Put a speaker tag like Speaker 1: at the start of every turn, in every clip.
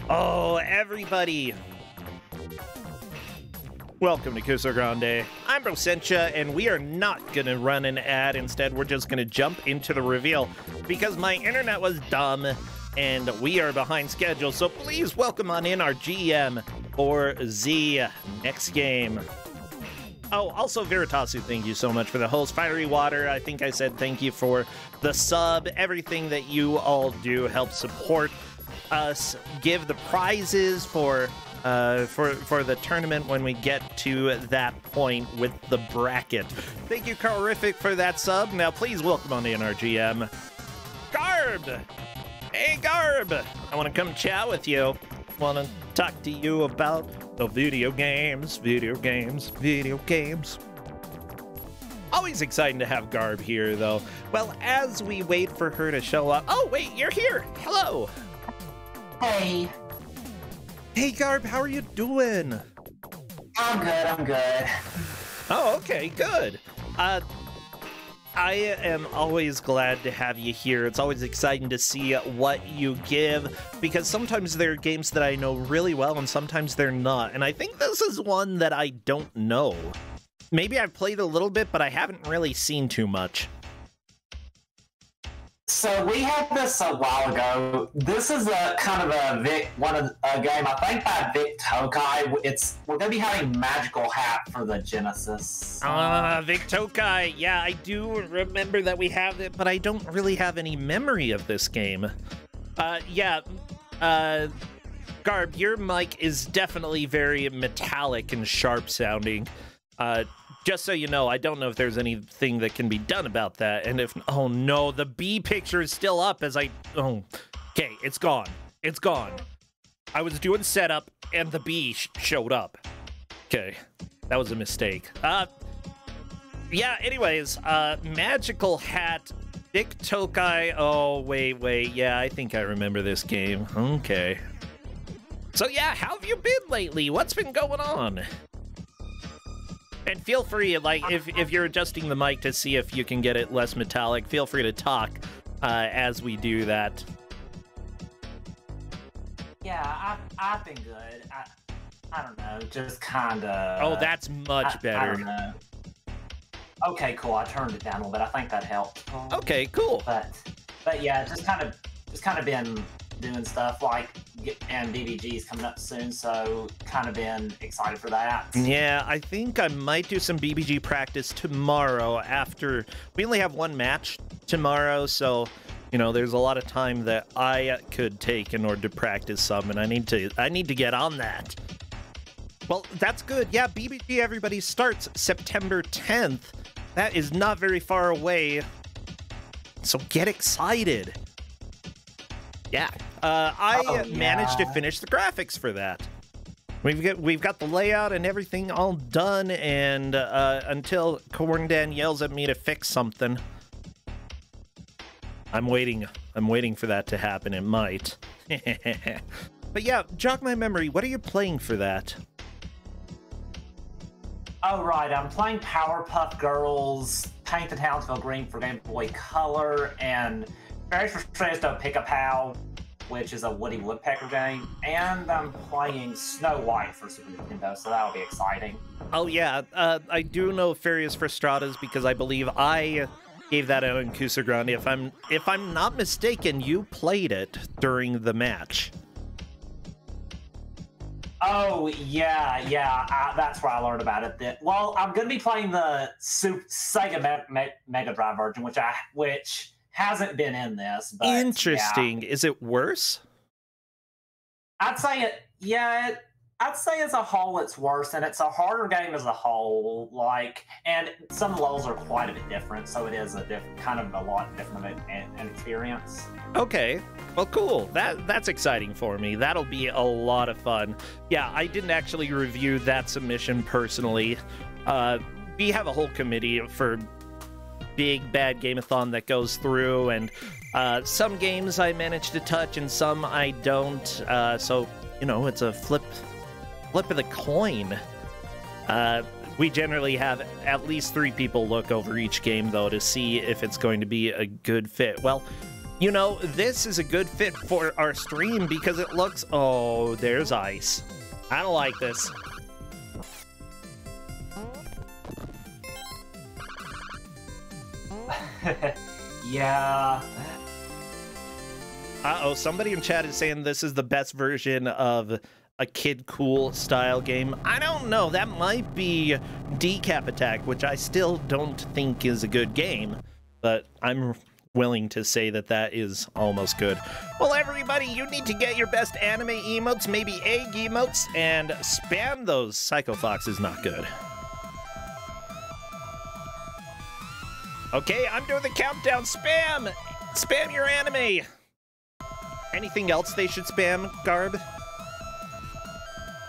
Speaker 1: Oh, everybody! Welcome to Kuso6rande. I'm Brosentia, and we are not gonna run an ad. Instead, we're just gonna jump into the reveal because my internet was dumb and we are behind schedule. So please welcome on in our GM for the next game. Oh, also Veritasu, thank you so much for the host. Fiery Water, I think I said thank you for the sub. Everything that you all do helps support us, give the prizes for the tournament when we get to that point with the bracket. Thank you, Carlrific, for that sub. Now please welcome on in our GM, Garb. Hey, Garb. I want to come chat with you. Want to talk to you about the video games. Always exciting to have Garb here, though. Well, as we wait for her to show up... Oh, wait, you're here. Hello.
Speaker 2: Hey.
Speaker 1: Hey, Garb, how are you doing?
Speaker 2: I'm good.
Speaker 1: Oh, okay, good. I am always glad to have you here. It's always exciting to see what you give, because sometimes there are games that I know really well and sometimes they're not. And I think this is one that I don't know. Maybe I've played a little bit, but I haven't really seen too much.
Speaker 2: So we had this a while ago. This is a kind of a game, I think, by Vic Tokai. We're gonna be having Magical Hat for the Genesis.
Speaker 1: Vic Tokai. Yeah, I do remember that we have it, but I don't really have any memory of this game. Garb, your mic is definitely very metallic and sharp sounding. Just so you know, I don't know if there's anything that can be done about that. And if... Oh, no, the bee picture is still up as I... Oh, okay, it's gone. It's gone. I was doing setup, and the bee showed up. Okay, that was a mistake. Yeah, anyways, Magical Hat, Vic Tokai... Oh, wait, yeah, I think I remember this game. Okay. So, yeah, how have you been lately? What's been going on? And feel free, like, if you're adjusting the mic to see if you can get it less metallic, feel free to talk as we do that.
Speaker 2: Yeah, I've been good. I don't know, just kind of...
Speaker 1: Oh, that's much better.
Speaker 2: I don't know. Okay, cool. I turned it down a little bit. I think that helped.
Speaker 1: Okay, cool.
Speaker 2: But yeah, just kind of been doing stuff like, and BBG is coming up soon, so kind of been excited for that.
Speaker 1: Yeah, I think I might do some BBG practice tomorrow after... We only have one match tomorrow, so, you know, there's a lot of time that I could take in order to practice some, and I need to get on that. Well, that's good. Yeah, BBG, everybody, starts September 10th. That is not very far away, so get excited. Yeah, I managed to finish the graphics for that. We've got the layout and everything all done, and until Corndan yells at me to fix something, I'm waiting for that to happen. It might. But yeah, jog my memory. What are you playing for that?
Speaker 2: Oh, right. I'm playing Powerpuff Girls Paint the Townsville Green for Game Boy Color, and very frustrated to pick up How, which is a Woody Woodpecker game, and I'm playing Snow White for Super Nintendo, so that'll be exciting.
Speaker 1: Oh yeah, I do know Furious Frustradas because I believe I gave that out in Kuso6rande. If I'm not mistaken, you played it during the match.
Speaker 2: Oh yeah, that's where I learned about it. Well, I'm going to be playing the Sega Mega Drive version, which hasn't been in this. But
Speaker 1: interesting.
Speaker 2: Yeah.
Speaker 1: Is it worse?
Speaker 2: I'd say it. Yeah, I'd say as a whole it's worse, and it's a harder game as a whole. And some levels are quite a bit different, so it is kind of a lot different of an experience. Okay,
Speaker 1: well, cool. That's exciting for me. That'll be a lot of fun. Yeah, I didn't actually review that submission personally. We have a whole committee for Big Bad Game-a-thon that goes through, and some games I manage to touch and some I don't, so, you know, it's a flip of the coin. We generally have at least 3 people look over each game, though, to see if it's going to be a good fit. Well, You know, this is a good fit for our stream because it looks... Oh, there's ice. I don't like this.
Speaker 2: Yeah.
Speaker 1: Uh-oh, somebody in chat is saying this is the best version of a Kid Cool style game. I don't know, that might be Decap Attack, which I still don't think is a good game, but I'm willing to say that that is almost good. Well, everybody, you need to get your best anime emotes, maybe egg emotes, and spam those. Psycho Fox is not good. Okay, I'm doing the countdown. Spam! Spam your anime! Anything else they should spam, Garb?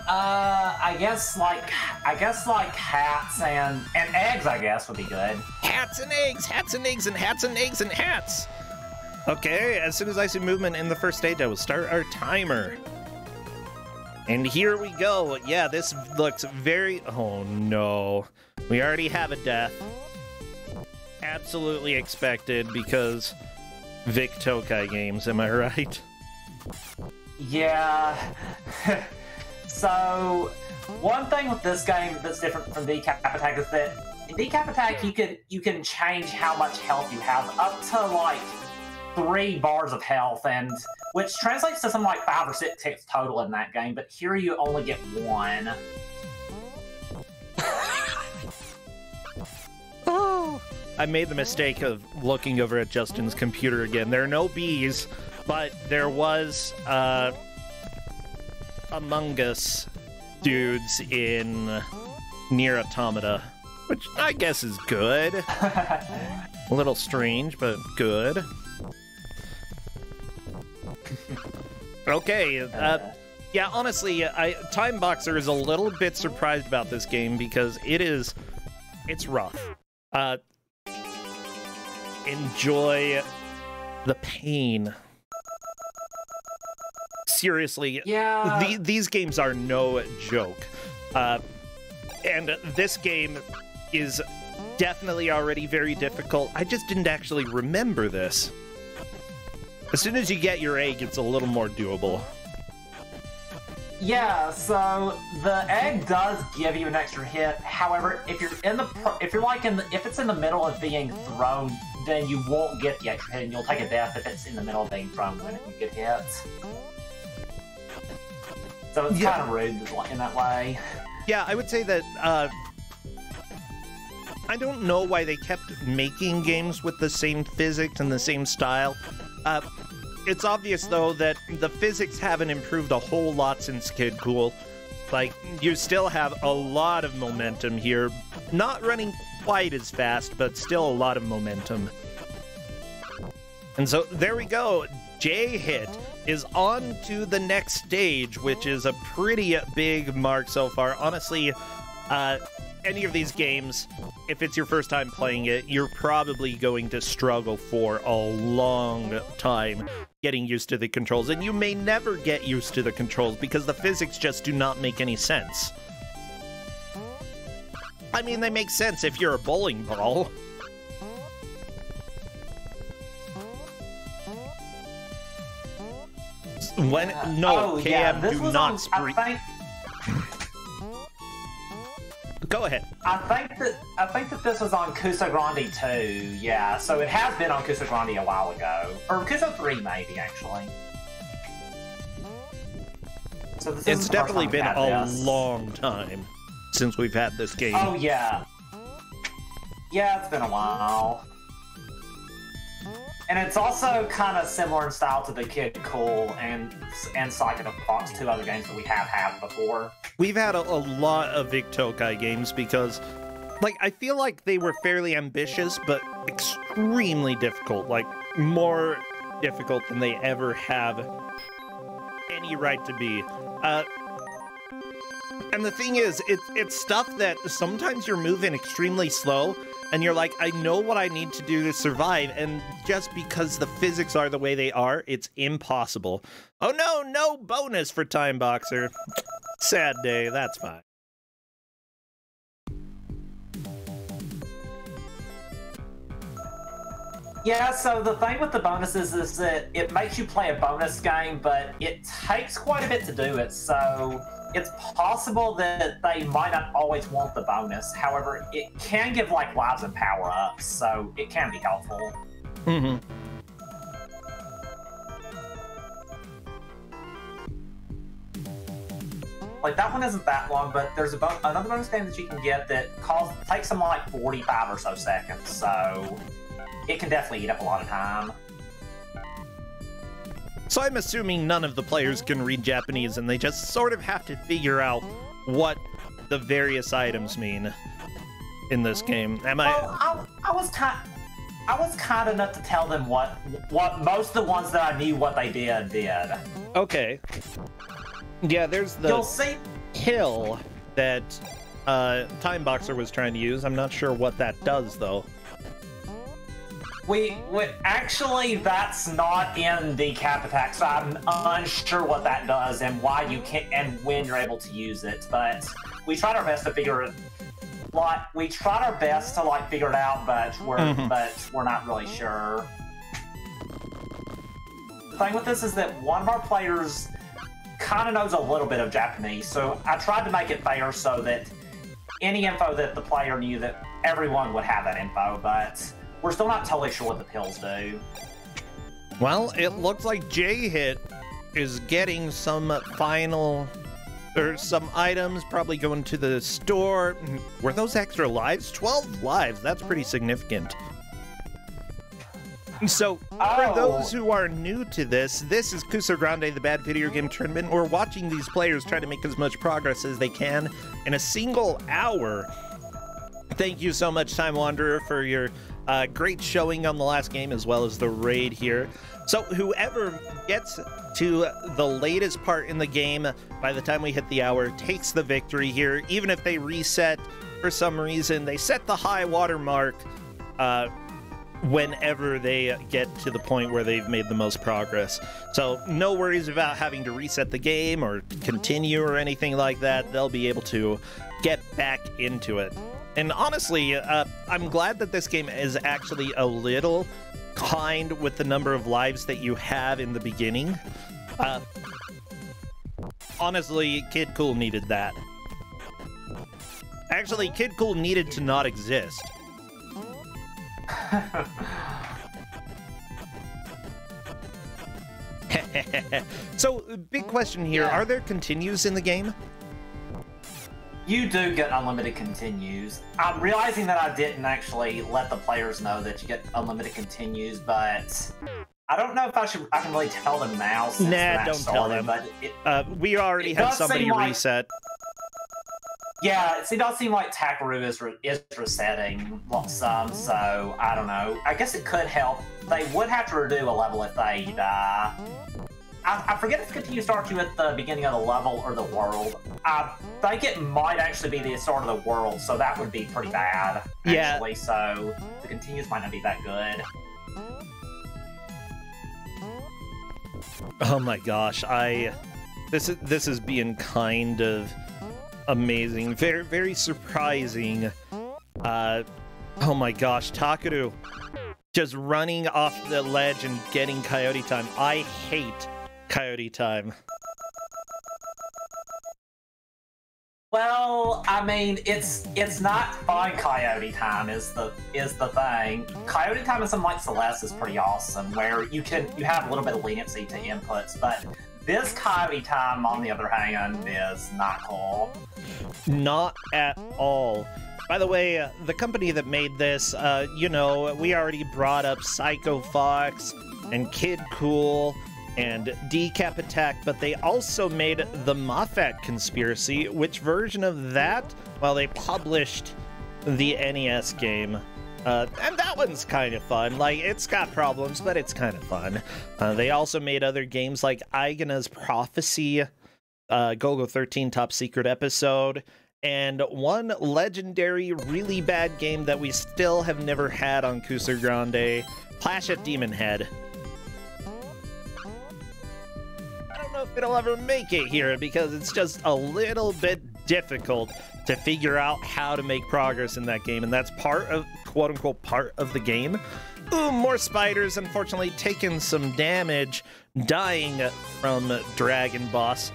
Speaker 2: I guess like hats and eggs, I guess, would be good.
Speaker 1: Hats and eggs, hats and eggs, and hats and eggs and hats. Okay, as soon as I see movement in the first stage, I will start our timer. And here we go. Yeah, this looks very... Oh no. We already have a death. Absolutely expected because Vic Tokai games, am I right?
Speaker 2: Yeah. So, one thing with this game that's different from Decap Attack is that in Decap Attack you can change how much health you have up to like 3 bars of health, and which translates to something like 5 or 6 ticks total in that game. But here you only get 1.
Speaker 1: Oh, I made the mistake of looking over at Justin's computer again. There are no bees, but there was Among Us dudes in Nier Automata, which I guess is good. A little strange, but good. Okay, yeah, honestly, Time Boxer is a little bit surprised about this game because it's rough. Enjoy the pain. Seriously,
Speaker 2: yeah.
Speaker 1: These games are no joke. And this game is definitely already very difficult. I just didn't actually remember this. As soon as you get your egg, it's a little more doable.
Speaker 2: Yeah, so the egg does give you an extra hit. However, if it's in the middle of being thrown, then you won't get the extra hit, and you'll take a death if it's in the middle of being thrown when you get hit. So it's kind of rude in that way.
Speaker 1: Yeah, I would say that, I don't know why they kept making games with the same physics and the same style. It's obvious, though, that the physics haven't improved a whole lot since Kid Cool. Like, you still have a lot of momentum here. Not running quite as fast, but still a lot of momentum. And so, there we go. J-Hit is on to the next stage, which is a pretty big mark so far. Honestly, any of these games, if it's your first time playing it, you're probably going to struggle for a long time getting used to the controls, and you may never get used to the controls because the physics just do not make any sense. I mean, they make sense if you're a bowling ball. When no, KM, do not spree. Go ahead.
Speaker 2: I think that this was on Kuso6rande too. Yeah, so it has been on Kuso6rande a while ago, or Kuso3 maybe actually. So
Speaker 1: it's definitely been a long time since we've had this game.
Speaker 2: Oh yeah, yeah, it's been a while. And it's also kind of similar in style to the Kid Cool and Psycho Fox, 2 other games that we have had before.
Speaker 1: We've had a lot of Vic Tokai games because, like, I feel like they were fairly ambitious, but extremely difficult. Like, more difficult than they ever have any right to be. And the thing is, it's stuff that sometimes you're moving extremely slow, and you're like, I know what I need to do to survive, and just because the physics are the way they are, it's impossible. Oh no, no bonus for Time Boxer. Sad day, that's fine.
Speaker 2: Yeah, so the thing with the bonuses is that it makes you play a bonus game, but it takes quite a bit to do it, so it's possible that they might not always want the bonus. However, it can give, like, lives and power-ups, so it can be helpful.
Speaker 1: Mm-hmm.
Speaker 2: Like, that one isn't that long, but there's another bonus game that you can get that takes them, like, 45 or so seconds, so it can definitely eat up a lot of time.
Speaker 1: So I'm assuming none of the players can read Japanese, and they just sort of have to figure out what the various items mean in this game. Am I?
Speaker 2: Well, I was kind enough to tell them what most of the ones that I knew what they did.
Speaker 1: Okay. Yeah, there's the
Speaker 2: You'll see
Speaker 1: hill that Time Boxer was trying to use. I'm not sure what that does, though.
Speaker 2: We actually, that's not in the cap attack, so I'm unsure what that does and why you can and when you're able to use it. But we tried our best to figure it. Like, we tried our best to like figure it out, but we're not really sure. The thing with this is that one of our players kind of knows a little bit of Japanese, so I tried to make it fair so that any info that the player knew, that everyone would have that info, but we're still not totally sure what the pills do.
Speaker 1: Well, it looks like J-Hit is getting some some items, probably going to the store. Were those extra lives? 12 lives, that's pretty significant. So, for those who are new to this is Kuso6rande, the Bad Video Game Tournament. We're watching these players try to make as much progress as they can in a single hour. Thank you so much, Time Wanderer, for your great showing on the last game, as well as the raid here. So whoever gets to the latest part in the game by the time we hit the hour takes the victory here. Even if they reset for some reason, they set the high water mark whenever they get to the point where they've made the most progress. So no worries about having to reset the game or continue or anything like that. They'll be able to get back into it. And honestly, I'm glad that this game is actually a little kind with the number of lives that you have in the beginning. Honestly, Kid Cool needed that. Actually, Kid Cool needed to not exist. So, big question here.
Speaker 2: Yeah.
Speaker 1: Are there continues in the game?
Speaker 2: You do get unlimited continues. I'm realizing that I didn't actually let the players know that you get unlimited continues, but I don't know if I can really tell them now since the match
Speaker 1: Don't
Speaker 2: started,
Speaker 1: tell them.
Speaker 2: But
Speaker 1: We already had somebody reset.
Speaker 2: Yeah, it does seem like Takaru is resetting some, so I don't know. I guess it could help. They would have to redo a level if they die. I forget if continue starts you at the beginning of the level or the world. I think it might actually be the start of the world, so that would be pretty bad, actually. Yeah. So the continues might not be that good.
Speaker 1: Oh my gosh, this is being kind of amazing, very, very surprising. Oh my gosh, Takaru just running off the ledge and getting Coyote Time. I hate Coyote Time.
Speaker 2: Well, I mean, it's not fun. Coyote Time is the thing. Coyote Time in something like Celeste is pretty awesome, where you have a little bit of leniency to inputs, but this Coyote Time, on the other hand, is not cool. Not
Speaker 1: at all. By the way, the company that made this, you know, we already brought up Psycho Fox and Kid Cool and Decap Attack, but they also made the Moffat Conspiracy. Which version of that? Well, they published the NES game. And that one's kind of fun. Like, it's got problems, but it's kind of fun. They also made other games like Aigana's Prophecy, Golgo 13 Top Secret Episode, and one legendary, really bad game that we still have never had on Kuso6rande, Clash at Demon Head. I don't know if it'll ever make it here because it's just a little bit difficult to figure out how to make progress in that game, and that's part of, quote-unquote, part of the game. Ooh, more spiders, unfortunately, taking some damage, dying from Dragon Boss.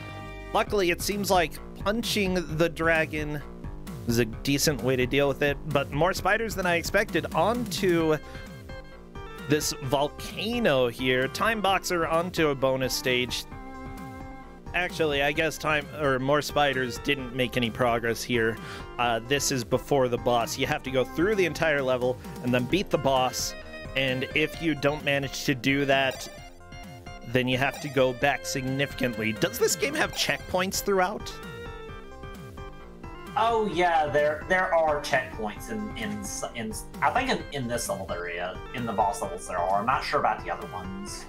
Speaker 1: Luckily, it seems like punching the dragon is a decent way to deal with it, but more spiders than I expected. Onto this volcano here. Time Boxer onto a bonus stage. Actually, I guess more spiders didn't make any progress here. This is before the boss. You have to go through the entire level and then beat the boss. And if you don't manage to do that, then you have to go back significantly. Does this game have checkpoints throughout?
Speaker 2: Oh yeah, there are checkpoints in I think in this level there is. In the boss levels there are. I'm not sure about the other ones.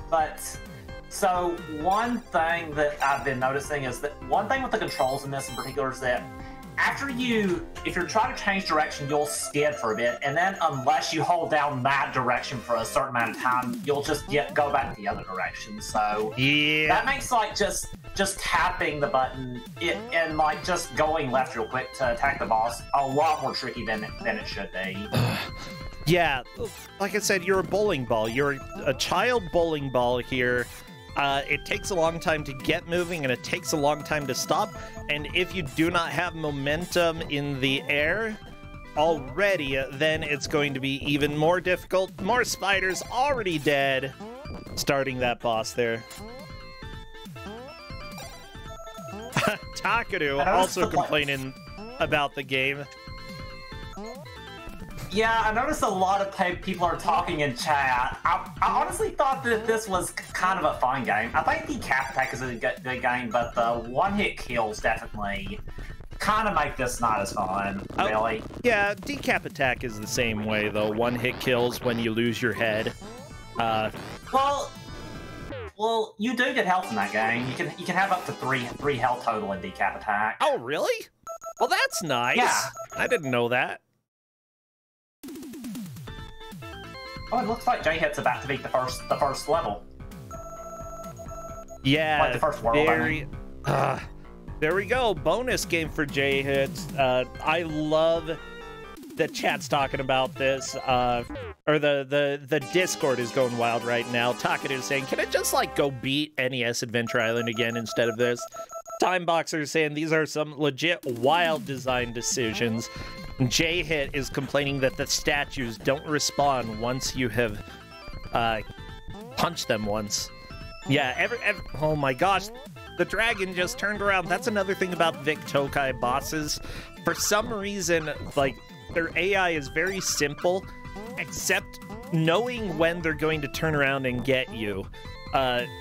Speaker 2: But, so, one thing that I've been noticing is that one thing with the controls in this in particular is that if you're trying to change direction, you'll skid for a bit, and then unless you hold down that direction for a certain amount of time, you'll just go back to the other direction. So, yeah, that makes, like, just tapping the button and, like, just going left real quick to attack the boss a lot more tricky than it should be.
Speaker 1: Yeah, like I said, you're a bowling ball. You're a child bowling ball here. It takes a long time to get moving, and it takes a long time to stop. And if you do not have momentum in the air already, then it's going to be even more difficult. More spiders already dead. Starting that boss there. Takaru also complaining about the game.
Speaker 2: Yeah, I noticed a lot of people are talking in chat. I honestly thought that this was kind of a fun game. I think the Cap Attack is a good game, but the one-hit kills definitely kind of make this not as fun, really.
Speaker 1: Yeah, Decap Attack is the same way, though. One-hit kills when you lose your head.
Speaker 2: Well, you do get health in that game. You can have up to three health total in Decap Attack.
Speaker 1: Oh, really? Well, that's nice. Yeah. I didn't know that.
Speaker 2: Oh, it looks like J-Hit's about to beat the first level.
Speaker 1: Yeah,
Speaker 2: like the first world,
Speaker 1: there we go. Bonus game for J-Hit. I love that chat's talking about this. Or the Discord is going wild right now. Takaru is saying, can it just like go beat NES Adventure Island again instead of this? Time Boxer is saying these are some legit wild design decisions. J-Hit is complaining that the statues don't respawn once you have punched them once. Yeah, oh my gosh, the dragon just turned around. That's another thing about Vic Tokai bosses. For some reason, like, their AI is very simple, except knowing when they're going to turn around and get you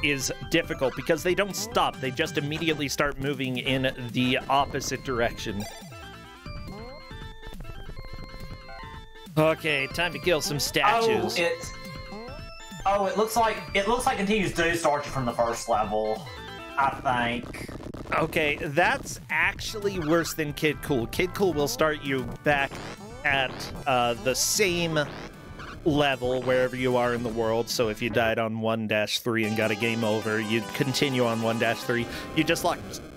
Speaker 1: is difficult because they don't stop. They just immediately start moving in the opposite direction. Okay, time to kill some statues.
Speaker 2: It looks like continues to start you from the first level, I think.
Speaker 1: Okay, that's actually worse than Kid Cool. Kid Cool will start you back at the same level wherever you are in the world. So if you died on 1-3 and got a game over, you'd continue on 1-3. You just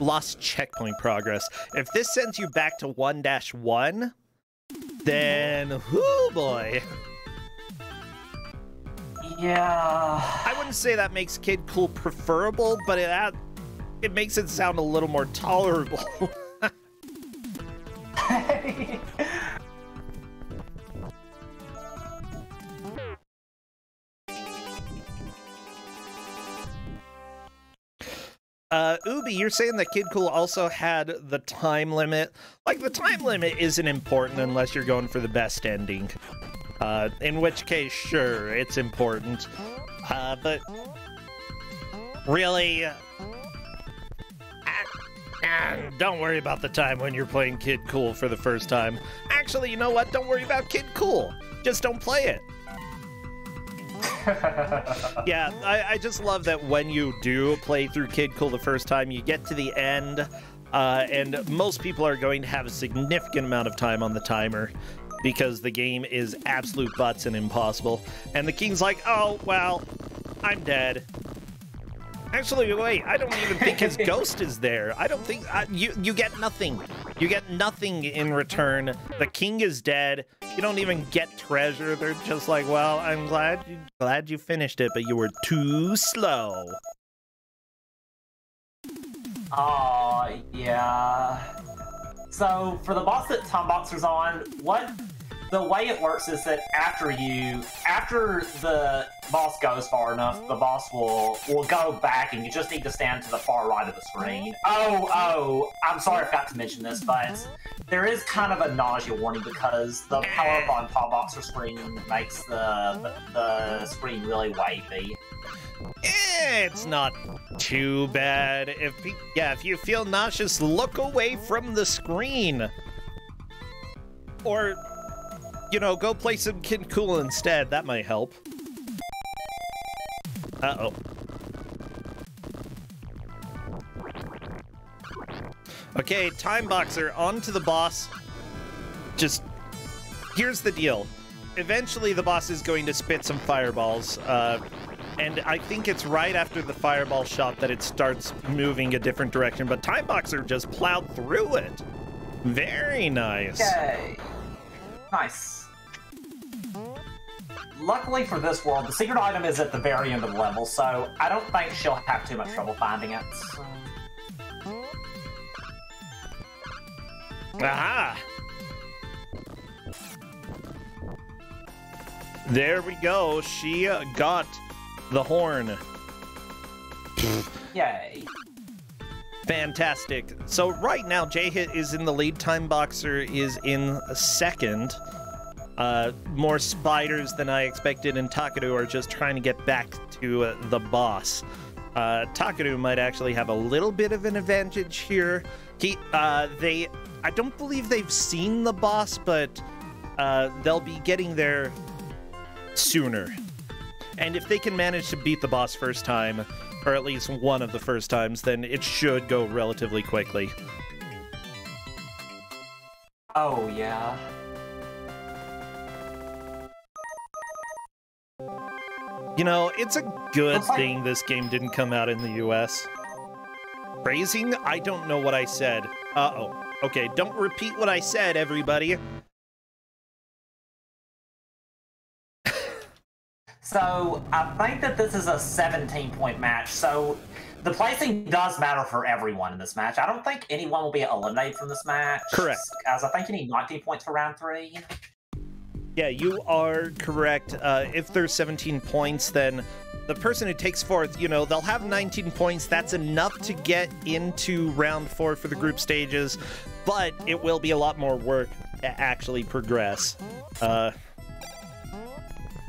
Speaker 1: lost checkpoint progress. If this sends you back to 1-1, then, whoo boy.
Speaker 2: Yeah.
Speaker 1: I wouldn't say that makes Kid Cool preferable, but it makes it sound a little more tolerable. Ubi, you're saying that Kid Cool also had the time limit. Like, the time limit isn't important unless you're going for the best ending. In which case, sure, it's important. But really, don't worry about the time when you're playing Kid Cool for the first time. Actually, you know what? Don't worry about Kid Cool. Just don't play it. Yeah, I just love that when you do play through Kid Cool the first time, you get to the end, and most people are going to have a significant amount of time on the timer because the game is absolute butts and impossible. And the king's like, oh, well, I'm dead. Actually, wait, I don't even think his ghost is there. I don't think... you get nothing. You get nothing in return. The king is dead. You don't even get treasure. They're just like, well, I'm glad you finished it, but you were too slow.
Speaker 2: Oh, yeah. So, for the boss that Tom Boxer's on, the way it works is that after the boss goes far enough, the boss will go back, and you just need to stand to the far right of the screen. Oh, I'm sorry I forgot to mention this, but there is kind of a nausea warning because the power-up on Tom Boxer's screen makes the screen really wavy.
Speaker 1: It's not too bad. If you feel nauseous, look away from the screen. Or, you know, go play some Kid Cool instead. That might help. Uh-oh. Okay, Time Boxer, on to the boss. Just, here's the deal. Eventually, the boss is going to spit some fireballs. And I think it's right after the fireball shot that it starts moving a different direction, but Time Boxer just plowed through it. Very nice.
Speaker 2: Yay. Nice. Luckily for this world, the secret item is at the very end of the level, so I don't think she'll have too much trouble finding it.
Speaker 1: Aha! There we go. She got the horn.
Speaker 2: Yay.
Speaker 1: Fantastic. So right now, J-Hit is in the lead. Time Boxer is in second. More spiders than I expected, and Takaru are just trying to get back to the boss. Takaru might actually have a little bit of an advantage here. I don't believe they've seen the boss, but they'll be getting there sooner. And if they can manage to beat the boss first time, or at least one of the first times, then it should go relatively quickly.
Speaker 2: Oh, yeah.
Speaker 1: You know, it's a good thing this game didn't come out in the US. Phrasing? I don't know what I said. Uh-oh. Okay, don't repeat what I said, everybody.
Speaker 2: So, I think that this is a 17-point match, so the placing does matter for everyone in this match. I don't think anyone will be eliminated from this match.
Speaker 1: Correct.
Speaker 2: As I think you need 19 points for round 3.
Speaker 1: Yeah, you are correct. If there's 17 points, then the person who takes fourth, you know, they'll have 19 points. That's enough to get into round 4 for the group stages, but it will be a lot more work to actually progress.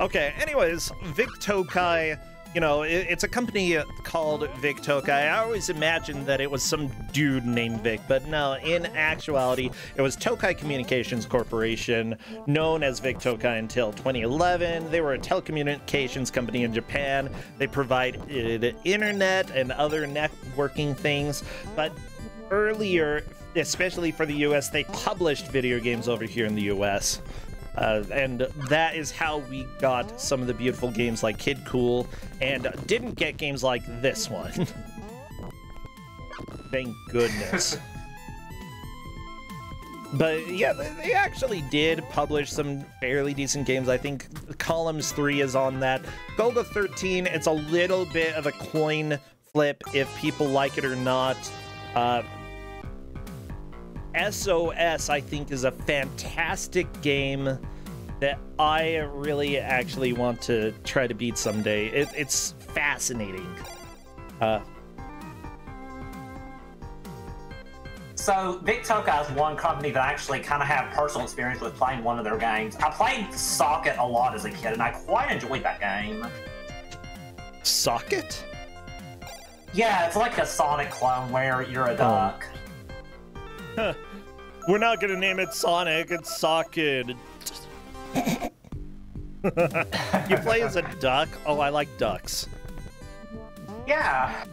Speaker 1: Okay, anyways, Vic Tokai, you know, it's a company called Vic Tokai. I always imagined that it was some dude named Vic, but no, in actuality, it was Tokai Communications Corporation, known as Vic Tokai until 2011. They were a telecommunications company in Japan. They provided internet and other networking things, but earlier, especially for the US, they published video games over here in the US. And that is how we got some of the beautiful games like Kid Cool, and didn't get games like this one. Thank goodness. But yeah, they actually did publish some fairly decent games. I think Columns 3 is on that. Golga 13, it's a little bit of a coin flip if people like it or not. SOS, I think, is a fantastic game that I really actually want to try to beat someday. It's fascinating.
Speaker 2: So, Vic Tokai is one company that I actually kind of have personal experience with playing one of their games. I played Socket a lot as a kid, and I quite enjoyed that game.
Speaker 1: Socket?
Speaker 2: Yeah, it's like a Sonic clone where you're a duck.
Speaker 1: Huh. We're not gonna name it Sonic, it's Socket. You play as a duck? Oh, I like ducks.
Speaker 2: Yeah.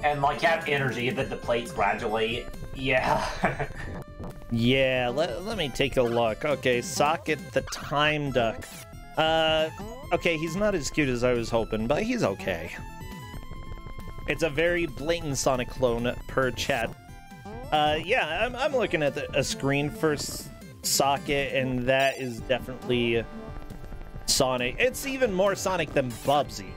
Speaker 2: And like you have energy that depletes gradually. Yeah.
Speaker 1: Yeah, let me take a look. Okay, Socket the Time Duck. Okay, he's not as cute as I was hoping, but he's okay. It's a very blatant Sonic clone per chat. Yeah, I'm looking at a screen for Socket, and that is definitely Sonic. It's even more Sonic than Bubsy.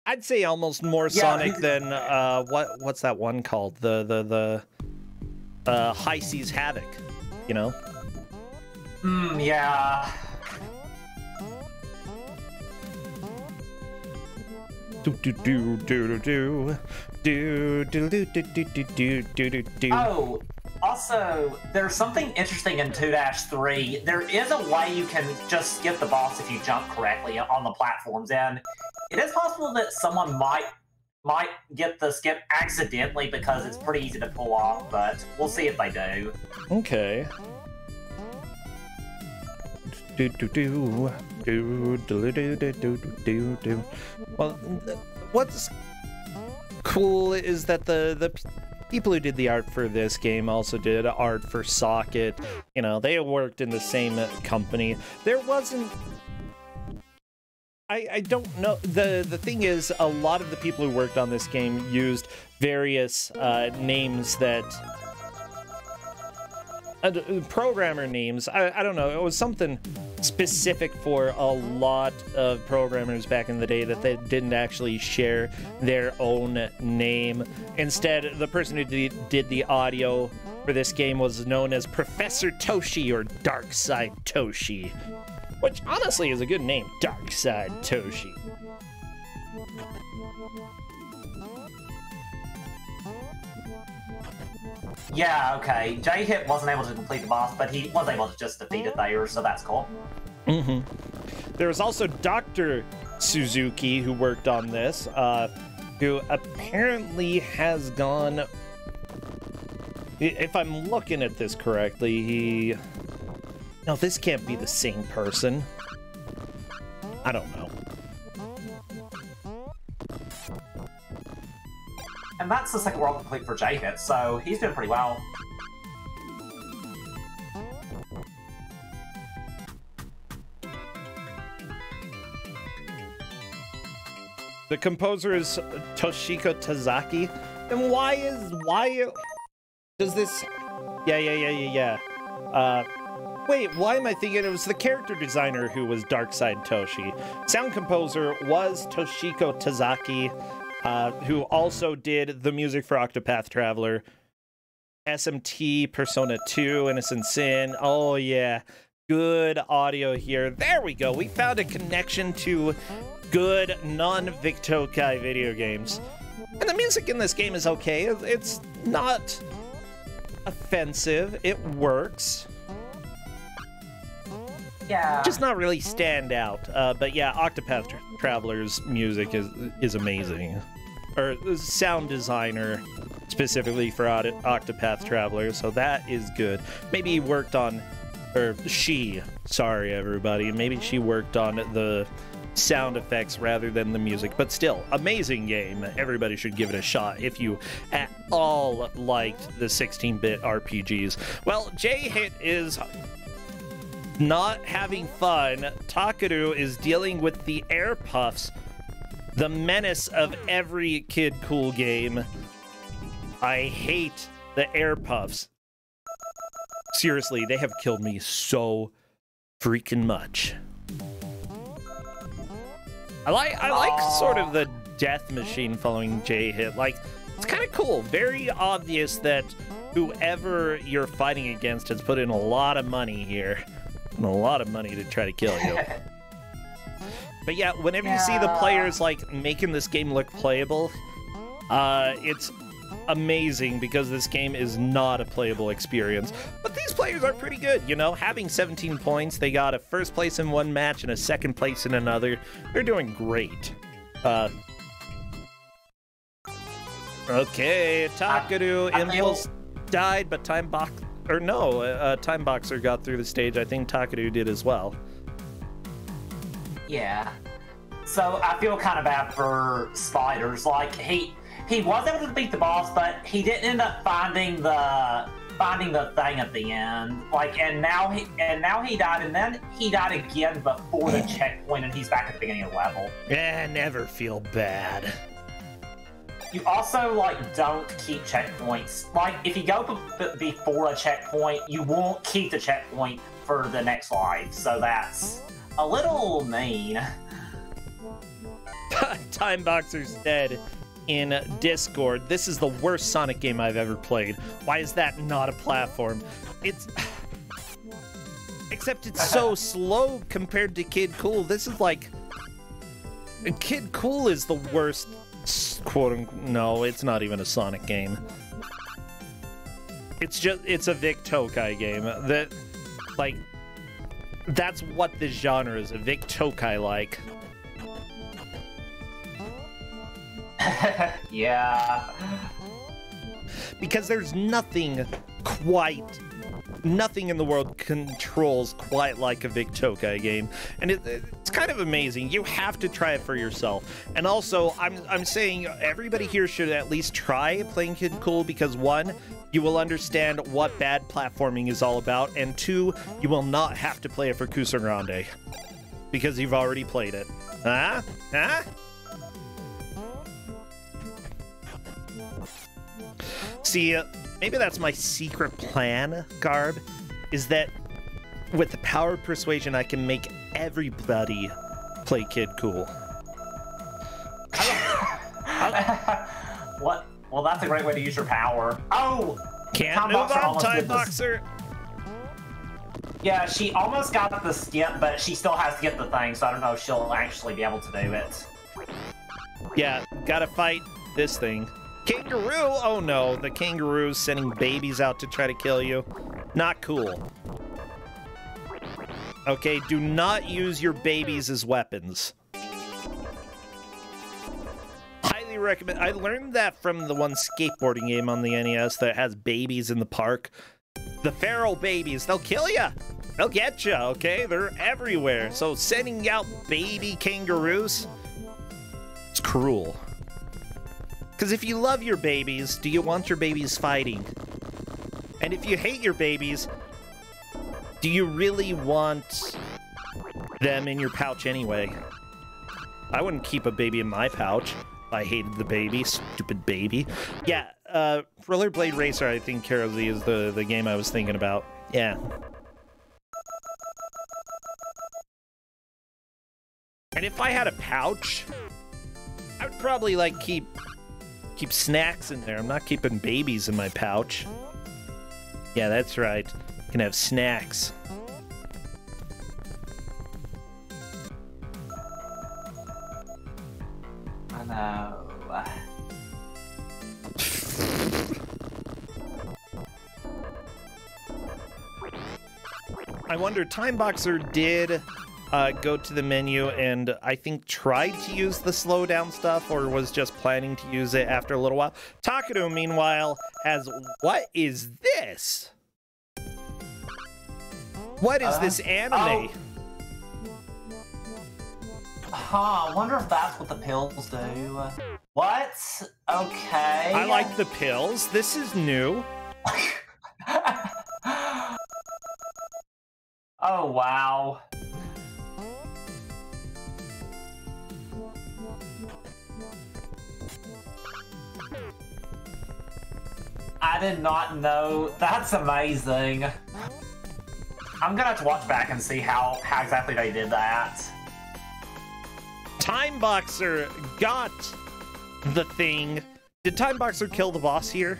Speaker 1: I'd say almost more Sonic than what's that one called? The High Seas Havoc, you know?
Speaker 2: Yeah. Oh, also, there's something interesting in 2-3. There is a way you can just skip the boss if you jump correctly on the platforms, and it is possible that someone might get the skip accidentally because it's pretty easy to pull off, but we'll see if they do.
Speaker 1: Okay. Well, what's cool is that the people who did the art for this game also did art for Socket. You know, they worked in the same company. There wasn't... I don't know. The thing is, a lot of the people who worked on this game used various names that... programmer names. I don't know. It was something specific for a lot of programmers back in the day that they didn't actually share their own name. Instead, the person who did the audio for this game was known as Professor Toshi or Darkside Toshi, which honestly is a good name, Darkside Toshi.
Speaker 2: Yeah, okay. J-Hit wasn't able to complete the boss, but he was able to just defeat it there, so that's cool.
Speaker 1: Mm-hmm. There was also Dr. Suzuki, who worked on this, who apparently has gone... If I'm looking at this correctly, he... No, this can't be the same person. I don't know.
Speaker 2: And that's the second world complete for J-Hit, so he's doing pretty well.
Speaker 1: The composer is Toshiko Tazaki. And why does this... Yeah. Wait, why am I thinking it was the character designer who was Darkside Toshi? Sound composer was Toshiko Tazaki, who also did the music for Octopath Traveler, SMT, Persona 2, Innocent Sin. Oh yeah, good audio here. There we go. We found a connection to good non-Victokai video games. And the music in this game is okay. It's not offensive. It works.
Speaker 2: Yeah.
Speaker 1: Just not really stand out. But yeah, Octopath Traveler's music is amazing. Or sound designer specifically for Octopath Traveler, so that is good. Maybe he worked on, or she, sorry everybody, maybe she worked on the sound effects rather than the music, but still, amazing game. Everybody should give it a shot if you at all liked the 16-bit RPGs. Well, J-Hit is not having fun. Takeru is dealing with the air puffs, the menace of every Kid Cool game. I hate the air puffs. Seriously, they have killed me so freaking much. I like sort of the death machine following J-Hit. Like, it's kind of cool. Very obvious that whoever you're fighting against has put in a lot of money here. And a lot of money to try to kill you. But yeah, whenever you see the players like making this game look playable, it's amazing because this game is not a playable experience. But these players are pretty good, you know, having 17 points. They got a first place in one match and a second place in another. They're doing great. Okay, Takeru almost died, but Time Boxer got through the stage. I think Takeru did as well.
Speaker 2: Yeah. So I feel kind of bad for Spiders. Like, he was able to beat the boss, but he didn't end up finding the finding the thing at the end. Like, and now he died, and then he died again before the checkpoint, and he's back at the beginning of the level.
Speaker 1: Never feel bad.
Speaker 2: You also, like, don't keep checkpoints. Like, if you go before a checkpoint, you won't keep the checkpoint for the next life, so that's a little mean.
Speaker 1: Time Boxer's dead in Discord. This is the worst Sonic game I've ever played. Why is that not a platform? Except it's so slow compared to Kid Cool. This is like... Kid Cool is the worst, no, it's not even a Sonic game. It's a Vic Tokai game. That's what this genre is, a Vic Tokai-like.
Speaker 2: Yeah.
Speaker 1: Because there's nothing in the world controls quite like a Vic Tokai game, and it's kind of amazing. You have to try it for yourself. And also, I'm saying everybody here should at least try playing Kid Cool, because 1, you will understand what bad platforming is all about, and 2, you will not have to play it for Kuso6rande, because you've already played it. Huh? See, maybe that's my secret plan, Garb, is that with the power of persuasion, I can make everybody play Kid Cool.
Speaker 2: What? Well, that's a great way to use your power. Oh!
Speaker 1: Can't move on, Time Boxer!
Speaker 2: Yeah, she almost got the skip, but she still has to get the thing, so I don't know if she'll actually be able to do it.
Speaker 1: Yeah, gotta fight this thing. Kangaroo! Oh no, the kangaroo's sending babies out to try to kill you. Not cool. Okay, do not use your babies as weapons. Highly recommend. I learned that from the one skateboarding game on the NES that has babies in the park. The feral babies, they'll kill you. They'll get you, okay? They're everywhere. So sending out baby kangaroos, it's cruel. Because if you love your babies, do you want your babies fighting? And if you hate your babies, do you really want them in your pouch anyway? I wouldn't keep a baby in my pouch if I hated the baby. Stupid baby. Yeah, Rollerblade Racer, I think, Karol-Z, is the game I was thinking about. Yeah. And if I had a pouch, I would probably, like, keep snacks in there. I'm not keeping babies in my pouch. Yeah, that's right. You can have snacks.
Speaker 2: I know.
Speaker 1: I wonder, Time Boxer did go to the menu and I think tried to use the slowdown stuff, or was just planning to use it after a little while. Takado, meanwhile, has... What is this? What is this anime?
Speaker 2: I wonder if that's what the pills do. What? Okay.
Speaker 1: I like the pills. This is new.
Speaker 2: Oh, wow. I did not know. That's amazing. I'm gonna have to watch back and see how exactly they did that.
Speaker 1: Time Boxer got the thing. Did Time Boxer kill the boss here?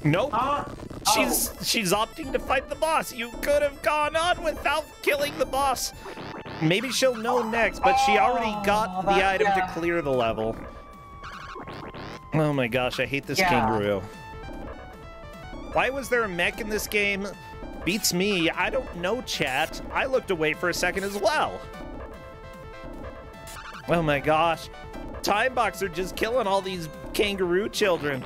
Speaker 1: Nope. She's opting to fight the boss. You could have gone on without killing the boss. Maybe she'll know next, but she already got the item to clear the level. Oh my gosh, I hate this kangaroo. Why was there a mech in this game? Beats me. I don't know, chat. I looked away for a second as well. Oh my gosh. Time Boxer just killing all these kangaroo children.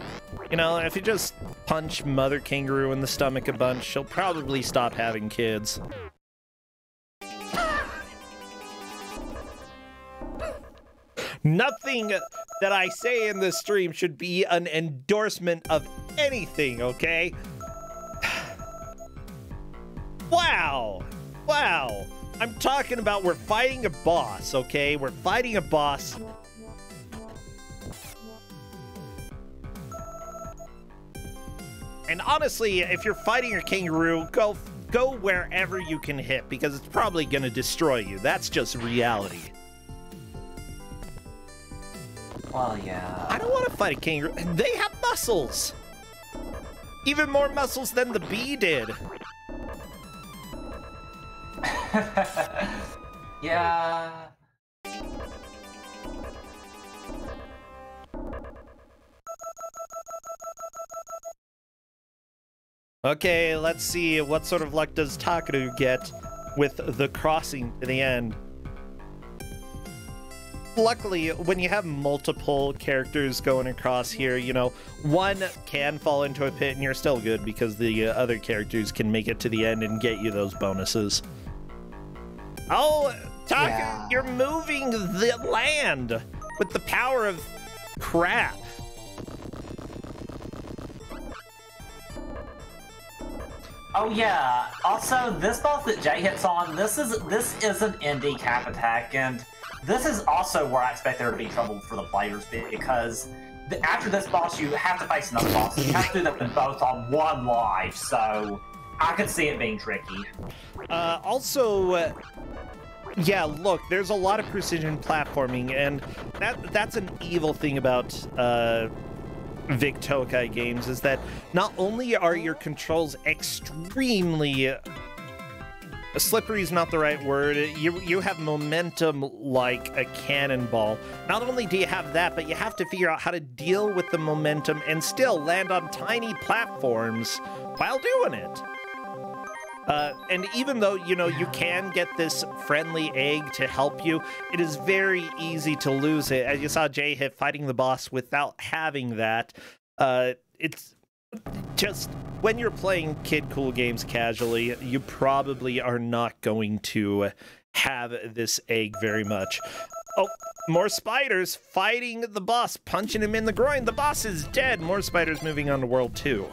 Speaker 1: You know, if you just punch Mother Kangaroo in the stomach a bunch, she'll probably stop having kids. Nothing that I say in this stream should be an endorsement of anything, okay? Wow. Wow. I'm talking about we're fighting a boss, okay? We're fighting a boss. And honestly, if you're fighting a kangaroo, go wherever you can hit, because it's probably gonna destroy you. That's just reality.
Speaker 2: Well, yeah.
Speaker 1: I don't want to fight a kangaroo. They have muscles. Even more muscles than the bee did.
Speaker 2: Yeah.
Speaker 1: Okay, let's see what sort of luck does Takaru get with the crossing to the end. Luckily, when you have multiple characters going across here, you know, one can fall into a pit and you're still good because the other characters can make it to the end and get you those bonuses. Oh, Takaru,
Speaker 2: Yeah.
Speaker 1: you're moving the land with the power of crap.
Speaker 2: Oh yeah. Also, this boss that Jay hits on, this is an indie cap attack, and this is also where I expect there to be trouble for the players, because after this boss, you have to face another boss. You have to do them both on one life, so I could see it being tricky.
Speaker 1: Also, yeah, look, there's a lot of precision platforming, and that's an evil thing about Vic Tokai games, is that not only are your controls extremely slippery is not the right word. You have momentum like a cannonball. Not only do you have that, but you have to figure out how to deal with the momentum and still land on tiny platforms while doing it. And even though, you know, you can get this friendly egg to help you, it is very easy to lose it. As you saw Jay hit fighting the boss without having that. It's just, when you're playing Kid Cool games casually, you probably are not going to have this egg very much. Oh, more spiders fighting the boss, punching him in the groin. The boss is dead. More spiders moving on to World 2.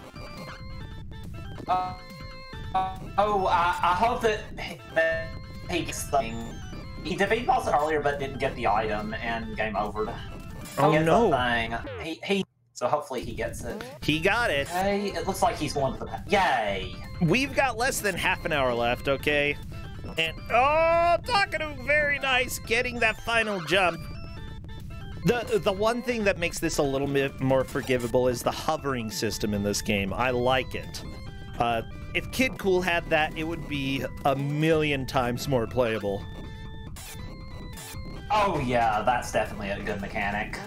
Speaker 2: I hope that he gets the thing. He defeated the boss earlier, but didn't get the item, and game over.
Speaker 1: Oh no!
Speaker 2: He so hopefully he gets it.
Speaker 1: He got it.
Speaker 2: Hey, it looks like he's going to the yay!
Speaker 1: We've got less than half an hour left, okay? And oh, Takaru, very nice, getting that final jump. The one thing that makes this a little bit more forgivable is the hovering system in this game. I like it. If Kid Cool had that, it would be a million times more playable.
Speaker 2: Oh yeah, that's definitely a good mechanic.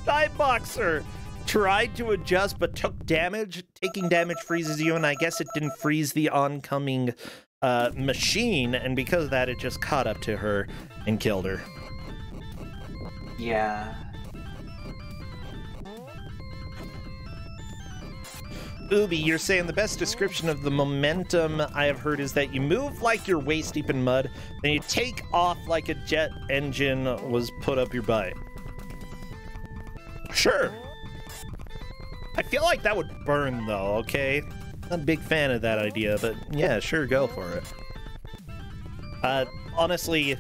Speaker 1: Daibouken tried to adjust but took damage. Taking damage freezes you, and I guess it didn't freeze the oncoming machine, and because of that, it just caught up to her and killed her.
Speaker 2: Yeah.
Speaker 1: Ubi, you're saying the best description of the momentum I have heard is that you move like you're waist deep in mud, then you take off like a jet engine was put up your butt. Sure. I feel like that would burn though, okay? Not a big fan of that idea, but yeah, sure, go for it. Honestly,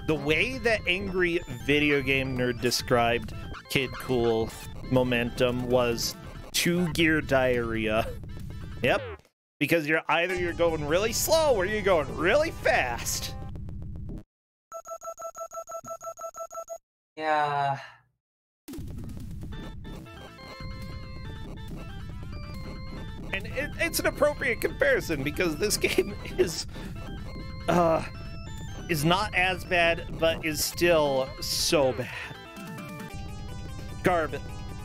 Speaker 1: the way that Angry Video Game Nerd described Kid Cool momentum was 2-gear diarrhea. Yep, because you're going really slow or you're going really fast.
Speaker 2: Yeah.
Speaker 1: And it's an appropriate comparison because this game is not as bad, but is still so bad. Garb,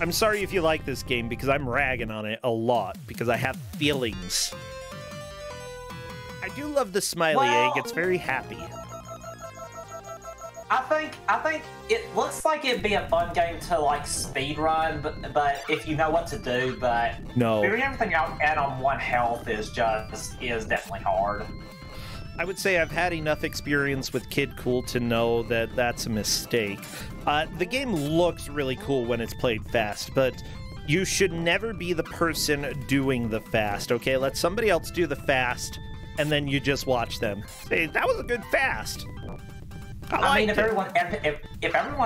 Speaker 1: I'm sorry if you like this game because I'm ragging on it a lot because I have feelings. I do love the smiley egg. It's very happy.
Speaker 2: I think it looks like it'd be a fun game to like speed run, but if you know what to do, but
Speaker 1: no,
Speaker 2: figuring everything out and on one health is definitely hard.
Speaker 1: I would say I've had enough experience with Kid Cool to know that that's a mistake. The game looks really cool when it's played fast, but you should never be the person doing the fast, okay? Let somebody else do the fast, and then you just watch them. Say, that was a good fast.
Speaker 2: I mean, if everyone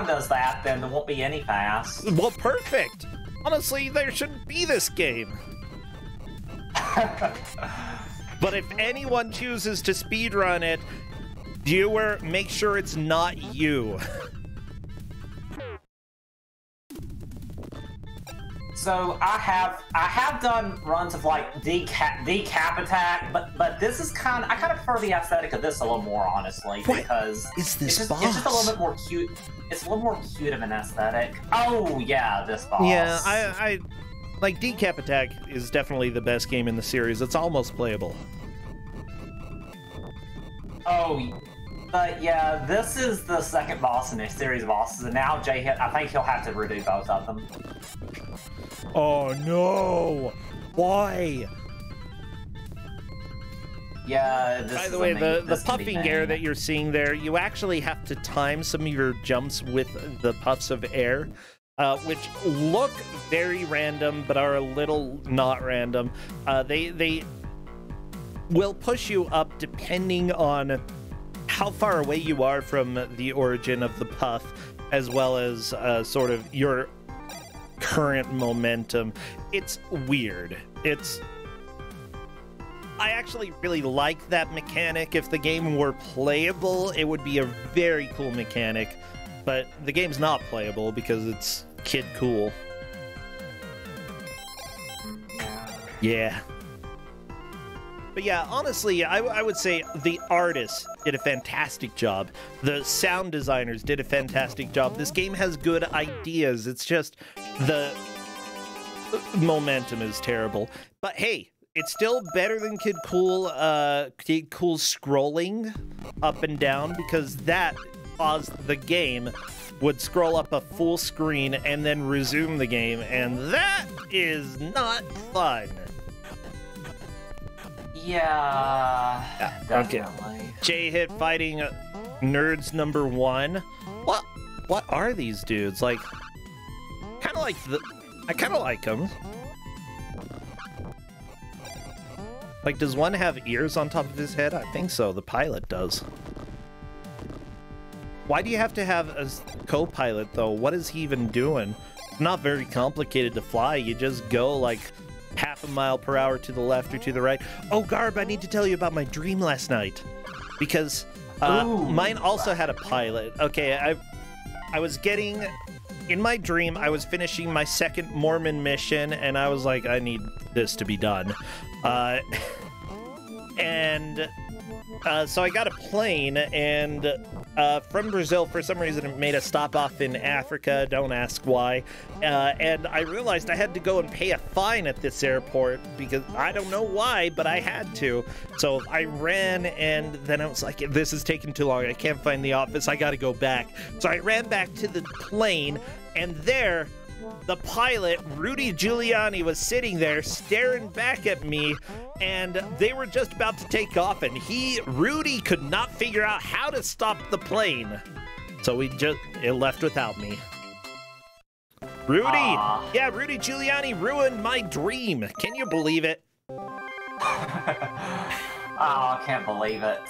Speaker 2: does that, then there won't be any fast.
Speaker 1: Well, perfect. Honestly, there shouldn't be this game. But if anyone chooses to speedrun it, viewer, make sure it's not you.
Speaker 2: So I have done runs of like decap attack, but this is I kind of prefer the aesthetic of this a little more, honestly, because
Speaker 1: it's just a
Speaker 2: little bit more cute. It's a little more cute of an aesthetic. Oh yeah, this boss.
Speaker 1: Yeah, I like decap attack is definitely the best game in the series. It's almost playable.
Speaker 2: Oh, but yeah, this is the second boss in a series of bosses, and now J-Hit, I think he'll have to redo both of them.
Speaker 1: Oh no! Why?
Speaker 2: Yeah, this
Speaker 1: By the way, the puffing air that you're seeing there, you actually have to time some of your jumps with the puffs of air, which look very random, but are a little not random. They will push you up depending on how far away you are from the origin of the puff, as well as sort of your current momentum. It's weird. I actually really like that mechanic. If the game were playable, it would be a very cool mechanic, but the game's not playable because it's Kid Cool. Yeah. But yeah, honestly, I would say the artists did a fantastic job. The sound designers did a fantastic job. This game has good ideas. It's just the momentum is terrible. But hey, it's still better than Kid Cool's scrolling up and down, because that paused the game, would scroll up a full screen, and then resume the game, and that is not fun.
Speaker 2: Yeah, definitely.
Speaker 1: Okay. J-Hit fighting nerds number 1. What are these dudes? Like, I kind of like them. Like, does one have ears on top of his head? I think so. The pilot does. Why do you have to have a co-pilot, though? What is he even doing? It's not very complicated to fly. You just go, like, half a mile per hour to the left or to the right. Oh, Garb, I need to tell you about my dream last night. Because mine also had a pilot. Okay, I was getting... In my dream, I was finishing my second Mormon mission, and I was like, I need this to be done. So I got a plane, and from Brazil, for some reason, it made a stop off in Africa. Don't ask why. And I realized I had to go and pay a fine at this airport, because I don't know why, but I had to. So I ran, and then I was like, this is taking too long. I can't find the office. I got to go back. So I ran back to the plane, and there, the pilot, Rudy Giuliani, was sitting there staring back at me, and they were just about to take off, and Rudy could not figure out how to stop the plane. So it left without me. Rudy!
Speaker 2: Aww.
Speaker 1: Yeah, Rudy Giuliani ruined my dream. Can you believe it?
Speaker 2: Oh, I can't believe it.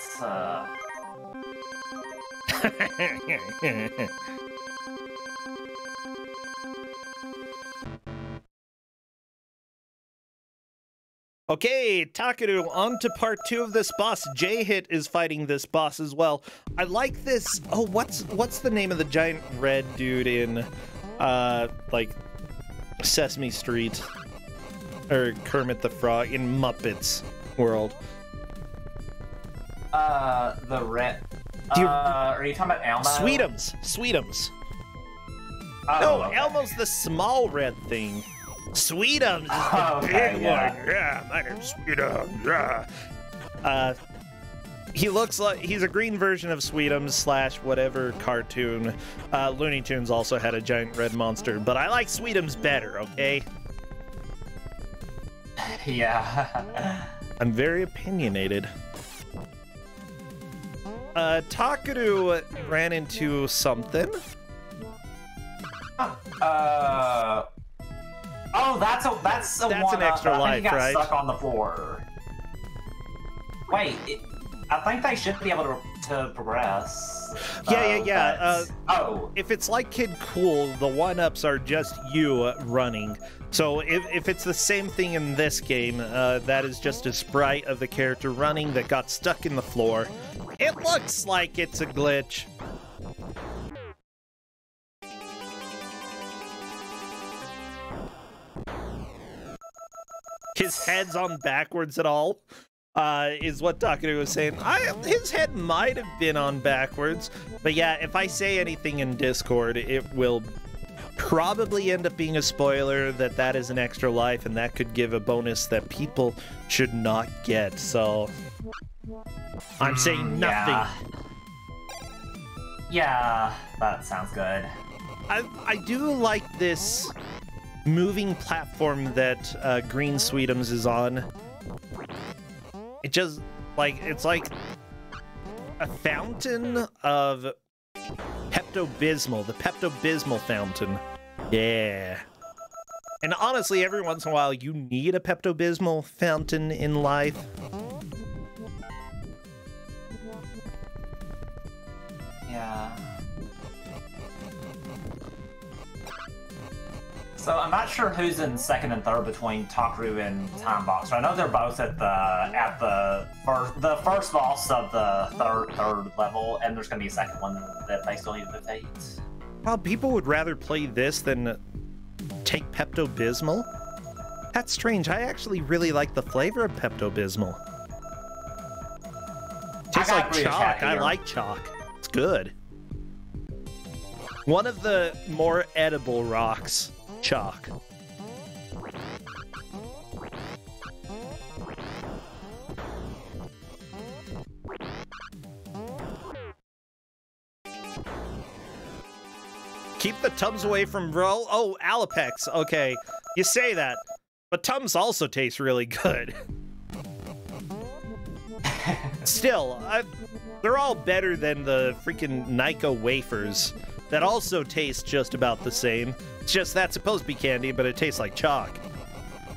Speaker 1: Okay, Takeru, on to part 2 of this boss. J-Hit is fighting this boss as well. I like this. Oh, what's the name of the giant red dude in, like, Sesame Street? Or Kermit the Frog in Muppets World?
Speaker 2: The red... are you talking about Elmo?
Speaker 1: Sweetums.
Speaker 2: Oh,
Speaker 1: No,
Speaker 2: okay.
Speaker 1: Elmo's the small red thing. Sweetums is the big one. Yeah, my name's Sweetums. Yeah. He looks like he's a green version of Sweetums slash whatever cartoon. Looney Tunes also had a giant red monster, but I like Sweetums better, okay?
Speaker 2: Yeah.
Speaker 1: I'm very opinionated. Takeru ran into something.
Speaker 2: Oh, that's an
Speaker 1: extra
Speaker 2: I
Speaker 1: life,
Speaker 2: think he got
Speaker 1: right?
Speaker 2: stuck on the floor. Wait, I think they should be able to progress.
Speaker 1: Yeah.
Speaker 2: Oh.
Speaker 1: If it's like Kid Cool, the one-ups are just you running. So if it's the same thing in this game, that is just a sprite of the character running that got stuck in the floor. It looks like it's a glitch. His head's on backwards at all, is what Takeru was saying. His head might have been on backwards, but yeah, if I say anything in Discord, it will probably end up being a spoiler that is an extra life, and that could give a bonus that people should not get, so I'm saying nothing.
Speaker 2: Yeah, that sounds good.
Speaker 1: I do like this moving platform that Green Sweetums is on. It just, it's like a fountain of Pepto-Bismol, the Pepto-Bismol fountain. Yeah. And honestly, every once in a while, you need a Pepto-Bismol fountain in life.
Speaker 2: Yeah. So I'm not sure who's in second and third between Takeru and Time Boxer. I know they're both at the first boss of the third level, and there's gonna be a second one that they still need to defeat.
Speaker 1: Well, people would rather play this than take Pepto-Bismol. That's strange. I actually really like the flavor of Pepto-Bismol. Tastes like chalk. I like chalk. It's good. One of the more edible rocks. Chalk. Keep the Tums away from roll. Oh, Alapex. Okay, you say that, but Tums also taste really good. Still, they're all better than the freaking Nyko wafers that also taste just about the same. It's just that's supposed to be candy, but it tastes like chalk.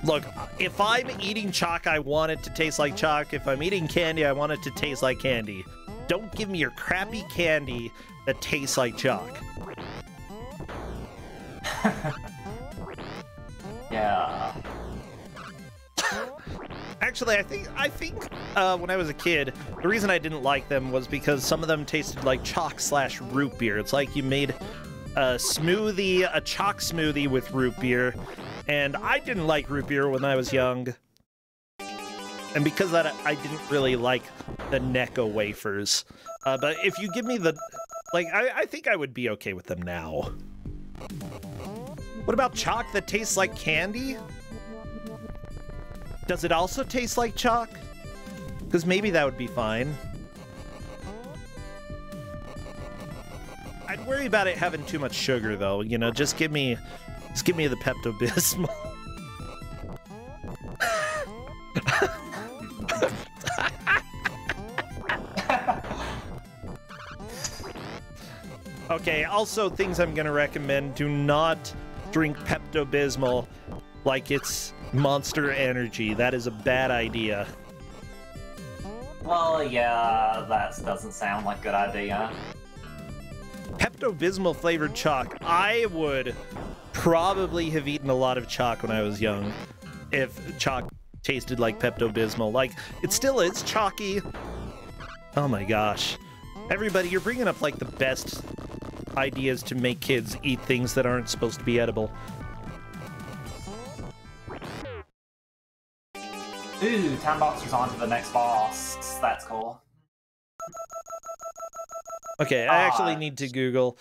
Speaker 1: Look, if I'm eating chalk, I want it to taste like chalk. If I'm eating candy, I want it to taste like candy. Don't give me your crappy candy that tastes like chalk.
Speaker 2: Yeah.
Speaker 1: Actually, I think when I was a kid, the reason I didn't like them was because some of them tasted like chalk / root beer. It's like you made a chalk smoothie with root beer, and I didn't like root beer when I was young. And because of that, I didn't really like the Necco wafers. But if you give me the... I think I would be okay with them now. What about chalk that tastes like candy? Does it also taste like chalk? Because maybe that would be fine. I'd worry about it having too much sugar, though. You know, just give me the Pepto-Bismol. Okay, also things I'm gonna recommend: do not drink Pepto-Bismol like it's Monster Energy. That is a bad idea.
Speaker 2: Well, yeah, that doesn't sound like a good idea.
Speaker 1: Pepto-Bismol flavored chalk. I would probably have eaten a lot of chalk when I was young if chalk tasted like Pepto-Bismol. Like, it still is chalky. Oh my gosh. Everybody, you're bringing up like the best ideas to make kids eat things that aren't supposed to be edible.
Speaker 2: Ooh, Time Boxer's on to the next boss. That's cool.
Speaker 1: Okay, I actually need to Google.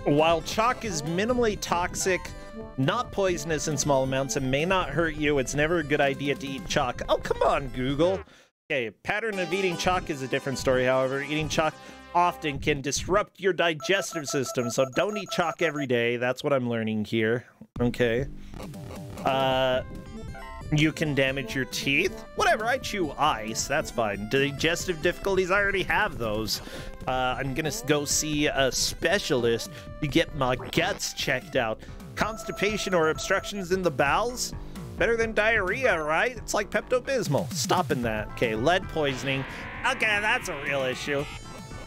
Speaker 1: While chalk is minimally toxic, not poisonous in small amounts, and may not hurt you, it's never a good idea to eat chalk. Oh, come on, Google. Okay, pattern of eating chalk is a different story. However, eating chalk often can disrupt your digestive system, so don't eat chalk every day. That's what I'm learning here. Okay. You can damage your teeth. Whatever, I chew ice. That's fine. Digestive difficulties, I already have those. I'm gonna go see a specialist to get my guts checked out. Constipation or obstructions in the bowels? Better than diarrhea, right? It's like Pepto-Bismol. Stopping that. Okay, lead poisoning. Okay, that's a real issue.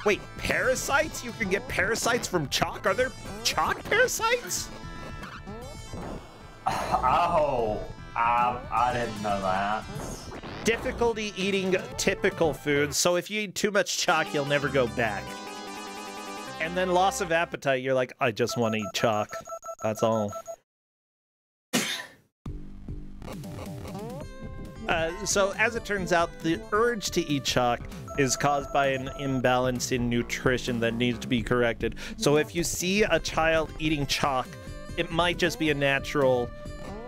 Speaker 1: Wait, parasites? You can get parasites from chalk? Are there chalk parasites?
Speaker 2: Oh, I didn't know that.
Speaker 1: Difficulty eating typical foods. So if you eat too much chalk, you'll never go back. And then loss of appetite. You're like, I just want to eat chalk. That's all. So as it turns out, the urge to eat chalk is caused by an imbalance in nutrition that needs to be corrected. So if you see a child eating chalk, it might just be a natural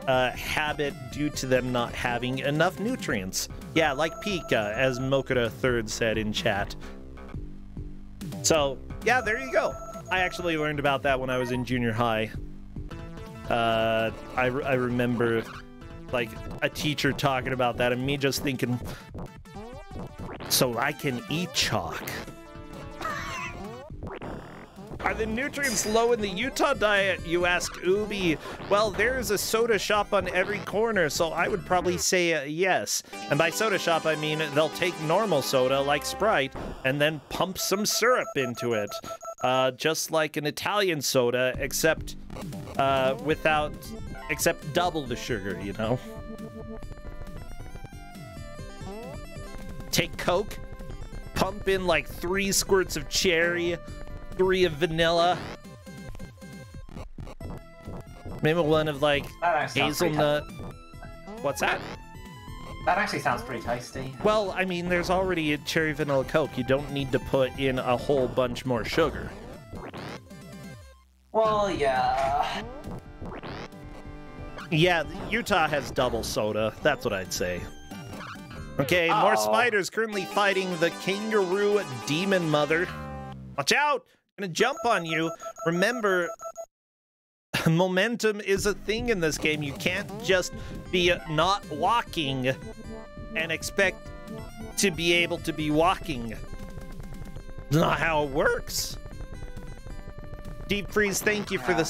Speaker 1: habit due to them not having enough nutrients. Yeah, like Pika, as Mokuda3rd said in chat. So, yeah, there you go. I actually learned about that when I was in junior high. I remember, like, a teacher talking about that and me just thinking, so I can eat chalk. Are the nutrients low in the Utah diet, you asked Ubi? Well, there's a soda shop on every corner, so I would probably say yes. And by soda shop, I mean they'll take normal soda, like Sprite, and then pump some syrup into it. Just like an Italian soda, except double the sugar, you know? Take Coke, pump in like 3 squirts of cherry, 3 of vanilla, maybe 1 of like hazelnut. What's that?
Speaker 2: That actually sounds pretty tasty.
Speaker 1: Well, I mean, there's already a cherry vanilla Coke. You don't need to put in a whole bunch more sugar.
Speaker 2: Well, yeah.
Speaker 1: Yeah, Utah has double soda. That's what I'd say. Okay, more spiders currently fighting the kangaroo demon mother. Watch out! I'm gonna jump on you. Remember, momentum is a thing in this game. You can't just be not walking and expect to be able to be walking. It's not how it works. Deep Freeze, thank you for the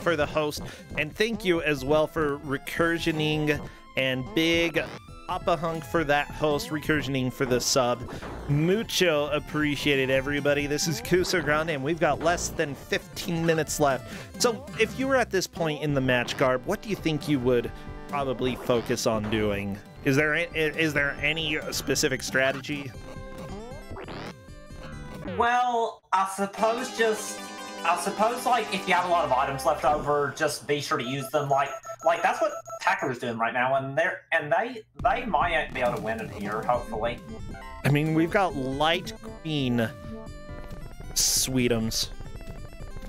Speaker 1: for the host, and thank you as well for recursioning, and big Papa Hunk for that host, recursioning for the sub. Mucho appreciated, everybody. This is Kuso6rande, and we've got less than 15 minutes left. So if you were at this point in the match, Garb, what do you think you would probably focus on doing? Is there any specific strategy?
Speaker 2: Well, I suppose like if you have a lot of items left over, just be sure to use them. Like that's what Takeru's doing right now, and they might be able to win it here, hopefully.
Speaker 1: I mean, we've got light green Sweetums,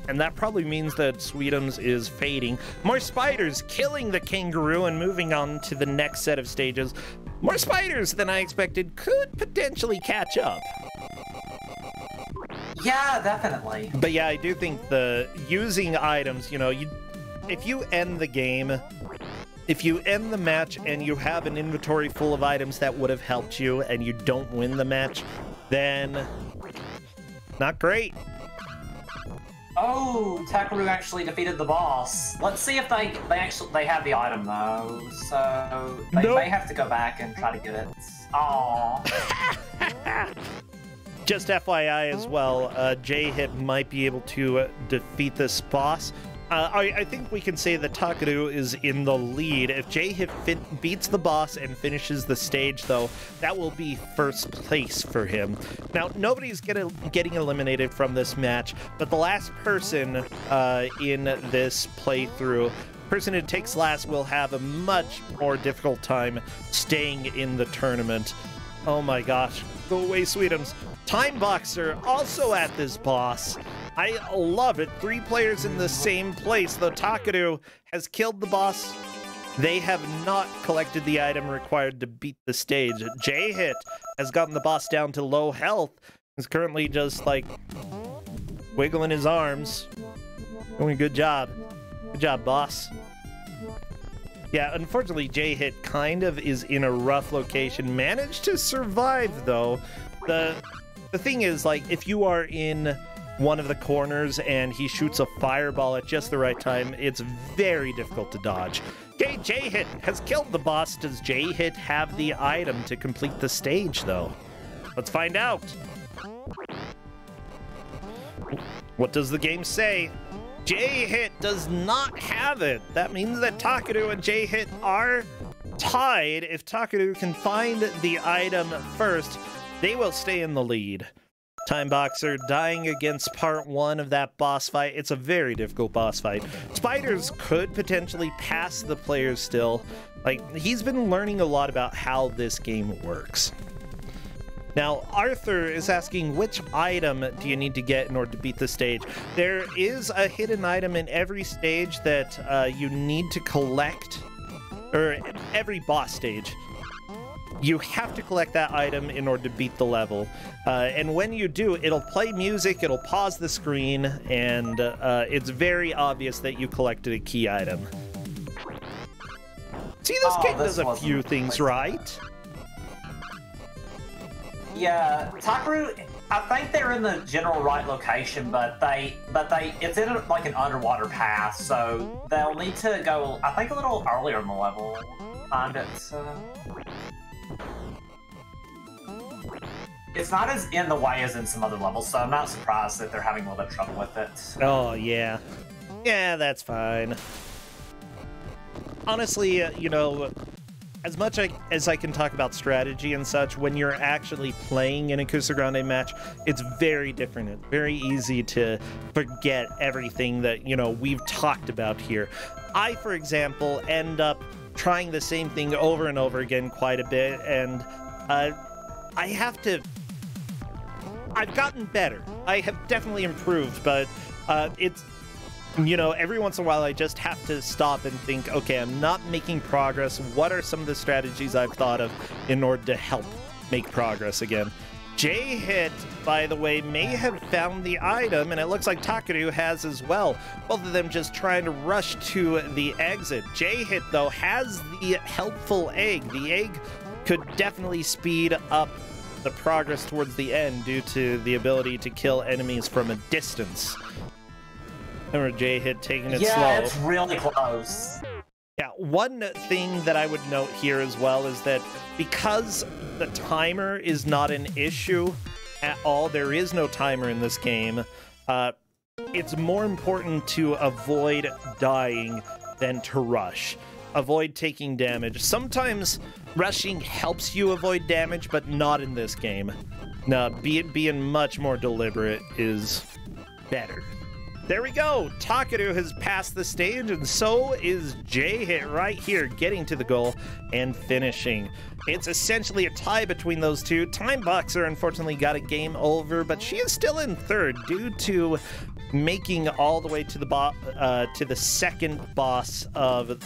Speaker 1: and that probably means that Sweetums is fading. More spiders killing the kangaroo and moving on to the next set of stages. More spiders than I expected could potentially catch up.
Speaker 2: Yeah, definitely.
Speaker 1: But yeah, I do think the using items, you know, if you end the game, if you end the match and you have an inventory full of items that would have helped you and you don't win the match, then not great.
Speaker 2: Oh, Takeru actually defeated the boss. Let's see if they have the item though. So they may have to go back and try to get it. Aww.
Speaker 1: Just FYI as well, J-Hit might be able to defeat this boss. I think we can say that Takeru is in the lead. If J-Hit beats the boss and finishes the stage, though, that will be first place for him. Now, nobody's getting eliminated from this match, but the last person in this playthrough, person who takes last, will have a much more difficult time staying in the tournament. Oh my gosh. Go away, Sweetums. Time Boxer also at this boss. I love it. 3 players in the same place, though Takeru has killed the boss They have not collected the item required to beat the stage. J-Hit has gotten the boss down to low health. He's currently just, like, wiggling his arms. Doing a good job. Good job, boss. Yeah, unfortunately, J-Hit kind of is in a rough location. Managed to survive, though. The thing is, like, if you are in one of the corners and he shoots a fireball at just the right time, it's very difficult to dodge. Okay, J-Hit has killed the boss. Does J-Hit have the item to complete the stage, though? Let's find out. What does the game say? J-Hit does not have it. That means that Takeru and J-Hit are tied. If Takeru can find the item first, they will stay in the lead. Time Boxer dying against part 1 of that boss fight. It's a very difficult boss fight. Spiders could potentially pass the players still. Like, he's been learning a lot about how this game works. Now, Arthur is asking, which item do you need to get in order to beat the stage? There is a hidden item in every stage that you need to collect, or every boss stage. You have to collect that item in order to beat the level. And when you do, it'll play music, it'll pause the screen, and it's very obvious that you collected a key item. See, this kid does a few things right.
Speaker 2: Yeah, Takeru, I think they're in the general right location, but it's in like an underwater path, so they'll need to go, I think, a little earlier in the level. Find it. It's not as in the way as in some other levels, so I'm not surprised that they're having a little bit of trouble with it.
Speaker 1: Oh, yeah. Yeah, that's fine. Honestly, you know, as much as I can talk about strategy and such, when you're actually playing in a Kuso6rande match, it's very different. It's very easy to forget everything that, you know, we've talked about here. I, for example, end up trying the same thing over and over again quite a bit, and I've gotten better. I have definitely improved, but it's, you know, every once in a while I just have to stop and think, okay, I'm not making progress. What are some of the strategies I've thought of in order to help make progress again? J-Hit, by the way, may have found the item, and it looks like Takeru has as well. Both of them just trying to rush to the exit. J-Hit, though, has the helpful egg. The egg could definitely speed up the progress towards the end due to the ability to kill enemies from a distance. Remember J-Hit taking it slow.
Speaker 2: Yeah, it's really close.
Speaker 1: Yeah, one thing that I would note here as well is that because the timer is not an issue at all, there is no timer in this game, it's more important to avoid dying than to rush. Avoid taking damage. Sometimes rushing helps you avoid damage, but not in this game. No, being much more deliberate is better. There we go. Takeru has passed the stage, and so is J-Hit right here, getting to the goal and finishing. It's essentially a tie between those two. Time Boxer unfortunately got a game over, but she is still in third due to making all the way to the second boss of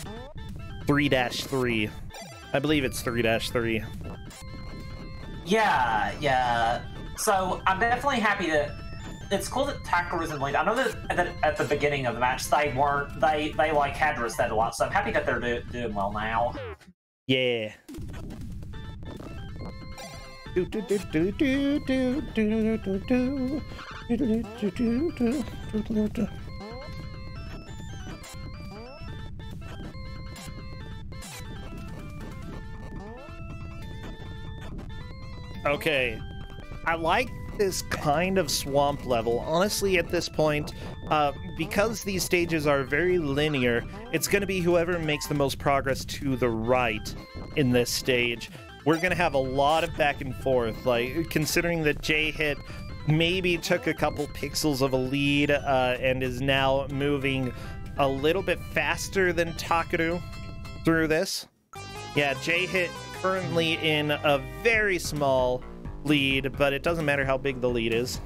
Speaker 1: 3-3. I believe it's 3-3.
Speaker 2: Yeah. So I'm definitely happy that it's cool that Takeru's in the lead. I know that at the beginning of the match they like had to reset a lot, so I'm happy that they're doing well now.
Speaker 1: Yeah. Okay, I like this kind of swamp level. Honestly, at this point, because these stages are very linear, it's going to be whoever makes the most progress to the right in this stage. We're going to have a lot of back and forth, like, considering that J-Hit maybe took a couple pixels of a lead and is now moving a little bit faster than Takeru through this. Yeah, J-Hit currently in a very small lead, but it doesn't matter how big the lead is.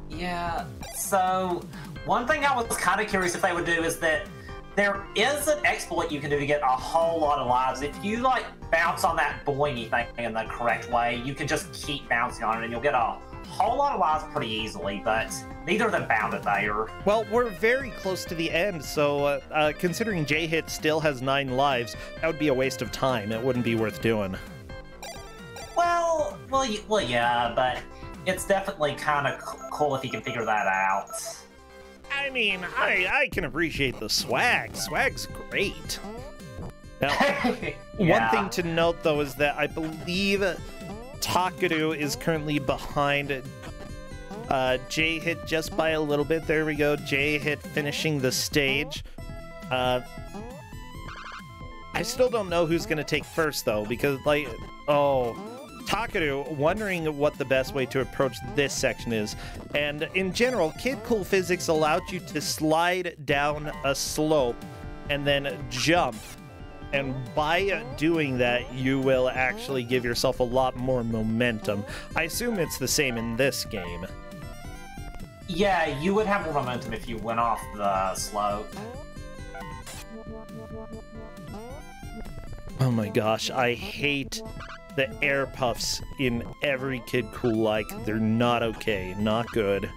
Speaker 2: Yeah, so one thing I was kind of curious if they would do is that There is an exploit you can do to get a whole lot of lives. If you like bounce on that boingy thing in the correct way, you can just keep bouncing on it and you'll get a whole lot of lives pretty easily, but neither of them found it there.
Speaker 1: Well, we're very close to the end, so considering J-Hit still has 9 lives, that would be a waste of time. It wouldn't be worth doing.
Speaker 2: Well, yeah, but it's definitely kind of cool if you can figure that out.
Speaker 1: I mean, I can appreciate the swag. Swag's great. Now,
Speaker 2: Yeah.
Speaker 1: one thing to note, though, is that I believe Takeru is currently behind J-Hit just by a little bit. There we go. J-Hit finishing the stage. I still don't know who's going to take first, though, because, like, Takeru, wondering what the best way to approach this section is. And in general, Kid Cool Physics allowed you to slide down a slope and then jump. And by doing that, you will actually give yourself a lot more momentum. I assume it's the same in this game.
Speaker 2: Yeah, you would have more momentum if you went off the slope.
Speaker 1: Oh my gosh, I hate the air puffs in every Kid Cool like. They're not okay, not good.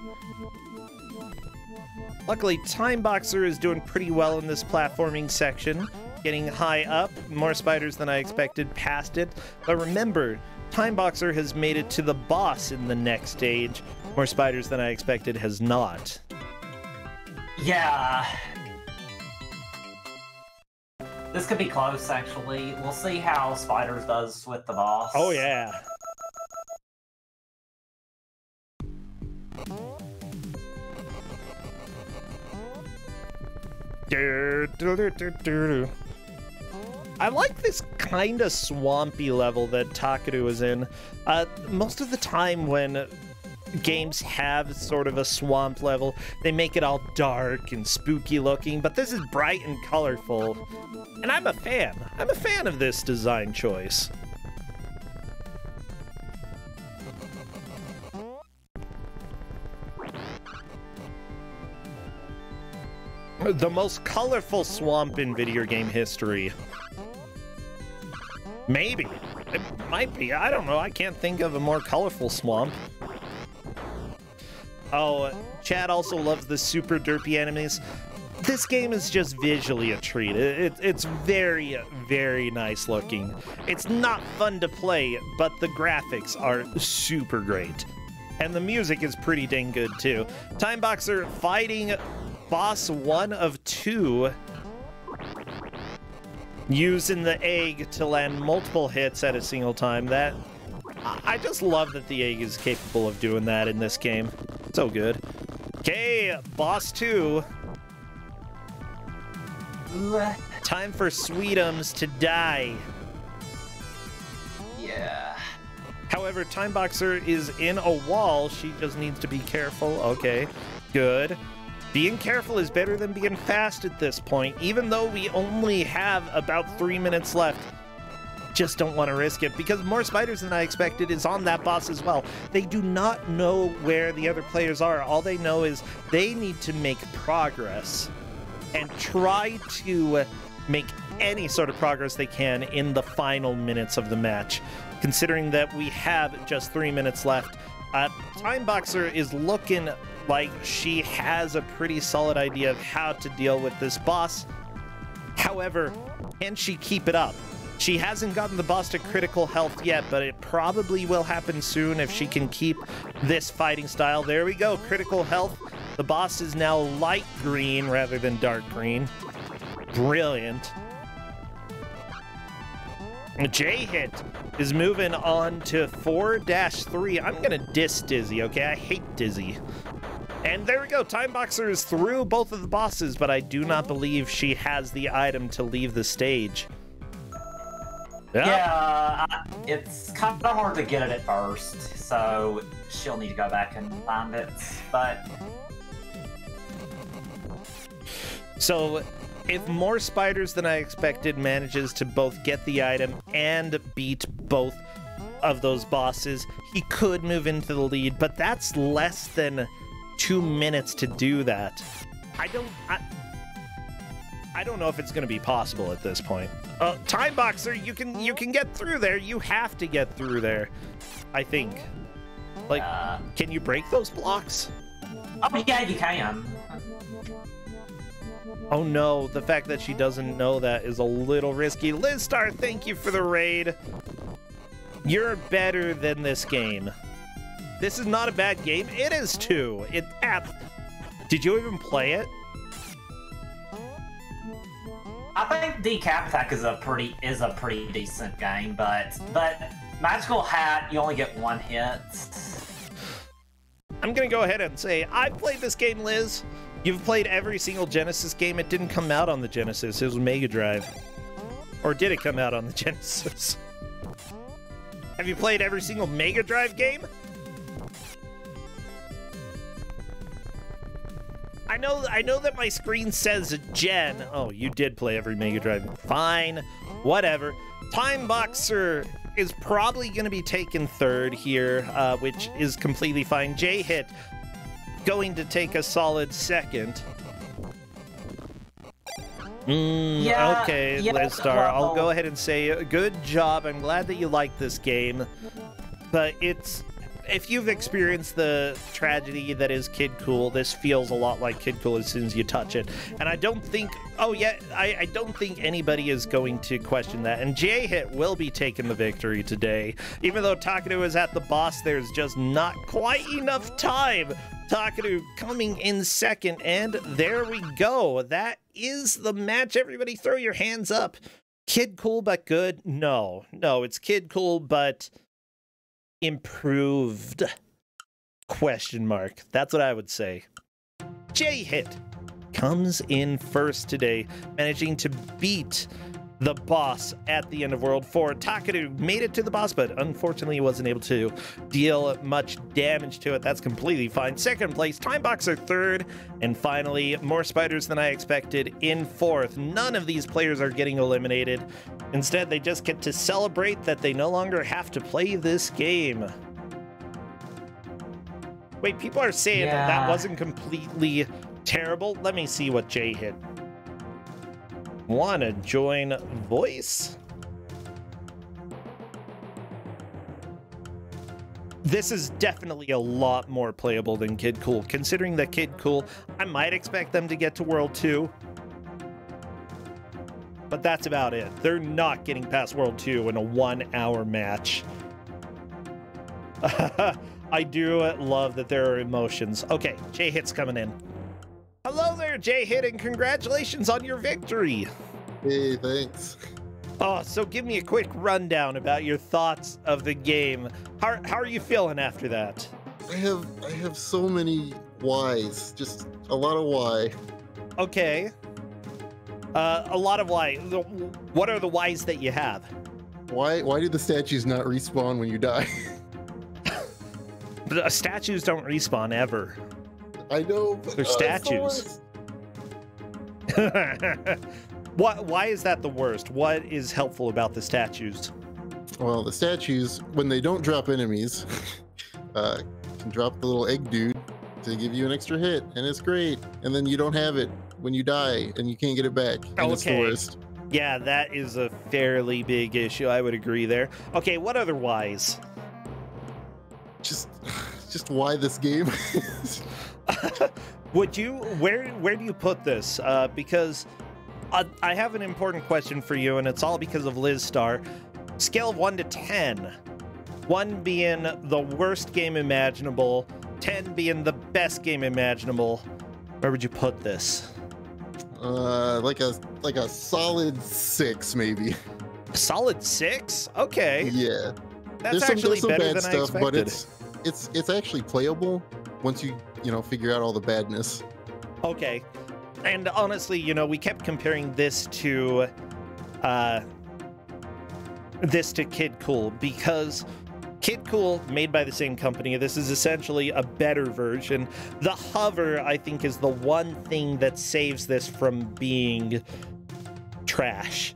Speaker 1: Luckily, Time Boxer is doing pretty well in this platforming section. Getting high up, more spiders than I expected past it. But remember, Time Boxer has made it to the boss in the next stage. More spiders than I expected has not.
Speaker 2: Yeah. This could be close, actually. We'll see how Spiders does with the boss.
Speaker 1: Oh, yeah. I like this kind of swampy level that Takeru is in. Most of the time when games have sort of a swamp level, they make it all dark and spooky looking, but this is bright and colorful. And I'm a fan. I'm a fan of this design choice. The most colorful swamp in video game history. Maybe. It might be. I don't know. I can't think of a more colorful swamp. Oh, Chad also loves the super derpy enemies. This game is just visually a treat. It's very, very nice looking. It's not fun to play, but the graphics are super great. And the music is pretty dang good, too. Time Boxer fighting boss 1 of 2, using the egg to land multiple hits at a single time. I just love that the egg is capable of doing that in this game. So good. Okay, boss 2. Time for Sweetums to die.
Speaker 2: Yeah.
Speaker 1: However, Time Boxer is in a wall. She just needs to be careful. Okay, good. Being careful is better than being fast at this point, even though we only have about 3 minutes left. Just don't want to risk it, because more spiders than I expected is on that boss as well. They do not know where the other players are. All they know is they need to make progress and try to make any sort of progress they can in the final minutes of the match. Considering that we have just 3 minutes left, Time Boxer is looking like she has a pretty solid idea of how to deal with this boss. However, can she keep it up? She hasn't gotten the boss to critical health yet, but it probably will happen soon if she can keep this fighting style. There we go, critical health. The boss is now light green rather than dark green. Brilliant. J-Hit is moving on to 4-3. I'm gonna diss Dizzy, okay? I hate Dizzy. And there we go, Time Boxer is through both of the bosses, but I do not believe she has the item to leave the stage.
Speaker 2: Yeah, it's kind of hard to get it at first, so she'll need to go back and find it, but...
Speaker 1: So, if more spiders than I expected manages to both get the item and beat both of those bosses, he could move into the lead, but that's less than 2 minutes to do that. I don't know if it's going to be possible at this point. Time Boxer, you can get through there. You have to get through there, I think. Like, can you break those blocks?
Speaker 2: Oh, yeah, you can.
Speaker 1: Oh no, the fact that she doesn't know that is a little risky. Liz Star, thank you for the raid. You're better than this game. This is not a bad game. It is too. Did you even play it?
Speaker 2: I think Decap Attack is a pretty decent game, but Magical Hat, you only get one hit.
Speaker 1: I'm gonna go ahead and say I played this game, Liz. You've played every single Genesis game. It didn't come out on the Genesis. It was Mega Drive. Or did it come out on the Genesis? Have you played every single Mega Drive game? I know that my screen says Gen. Oh, you did play every Mega Drive. Fine. Whatever. Time Boxer is probably going to be taken third here, which is completely fine. J-Hit going to take a solid second.
Speaker 2: Yeah,
Speaker 1: okay, Liz Star. I'll go ahead and say good job. I'm glad that you like this game. But if you've experienced the tragedy that is Kid Cool, this feels a lot like Kid Cool as soon as you touch it. And I don't think, I don't think anybody is going to question that. And J-Hit will be taking the victory today. Even though Takadu is at the boss, there's just not quite enough time. Takadu coming in second, and there we go. That is the match. Everybody throw your hands up. Kid Cool but good? No, it's Kid Cool but improved? Question mark. That's what I would say. J-Hit comes in first today, managing to beat the boss at the end of World 4. Takadu made it to the boss, but unfortunately wasn't able to deal much damage to it. That's completely fine. Second place, Time Boxer third, and finally, more spiders than I expected in fourth. None of these players are getting eliminated. Instead, they just get to celebrate that they no longer have to play this game. Wait, people are saying that wasn't completely terrible. Let me see what J-Hit. Wanna join voice? This is definitely a lot more playable than Kid Cool. Considering that Kid Cool, I might expect them to get to World 2. But that's about it. They're not getting past World 2 in a 1-hour match. I do love that there are emotions. Okay, J-Hit's coming in. Hello there, J-Hit, and congratulations on your victory.
Speaker 3: Hey, thanks.
Speaker 1: Oh, so give me a quick rundown about your thoughts of the game. How are you feeling after that?
Speaker 3: I have so many whys, just a lot of why.
Speaker 1: Okay. A lot of why. What are the whys that you have?
Speaker 3: Why do the statues not respawn when you die?
Speaker 1: The statues don't respawn ever.
Speaker 3: I know, but
Speaker 1: they're statues. Why is that the worst? What is helpful about the statues?
Speaker 3: Well, the statues, when they don't drop enemies, can drop the little egg dude to give you an extra hit, and it's great. And then you don't have it when you die, and you can't get it back, and it's the worst.
Speaker 1: Yeah, that is a fairly big issue. I would agree there. Okay, what other whys?
Speaker 3: Just why this game?
Speaker 1: Would you, where do you put this? Because I have an important question for you, and it's all because of Liz Star. Scale of 1 to 10. 1 being the worst game imaginable, 10 being the best game imaginable. Where would you put this?
Speaker 3: Like a solid 6, maybe.
Speaker 1: A solid 6? Okay.
Speaker 3: Yeah.
Speaker 1: That's actually
Speaker 3: some
Speaker 1: better
Speaker 3: bad
Speaker 1: than I
Speaker 3: stuff,
Speaker 1: expected.
Speaker 3: but it's actually playable once you figure out all the badness.
Speaker 1: Okay. And honestly, we kept comparing this to Kid Cool because Kid Cool, made by the same company, this is essentially a better version. The hover, I think, is the one thing that saves this from being trash.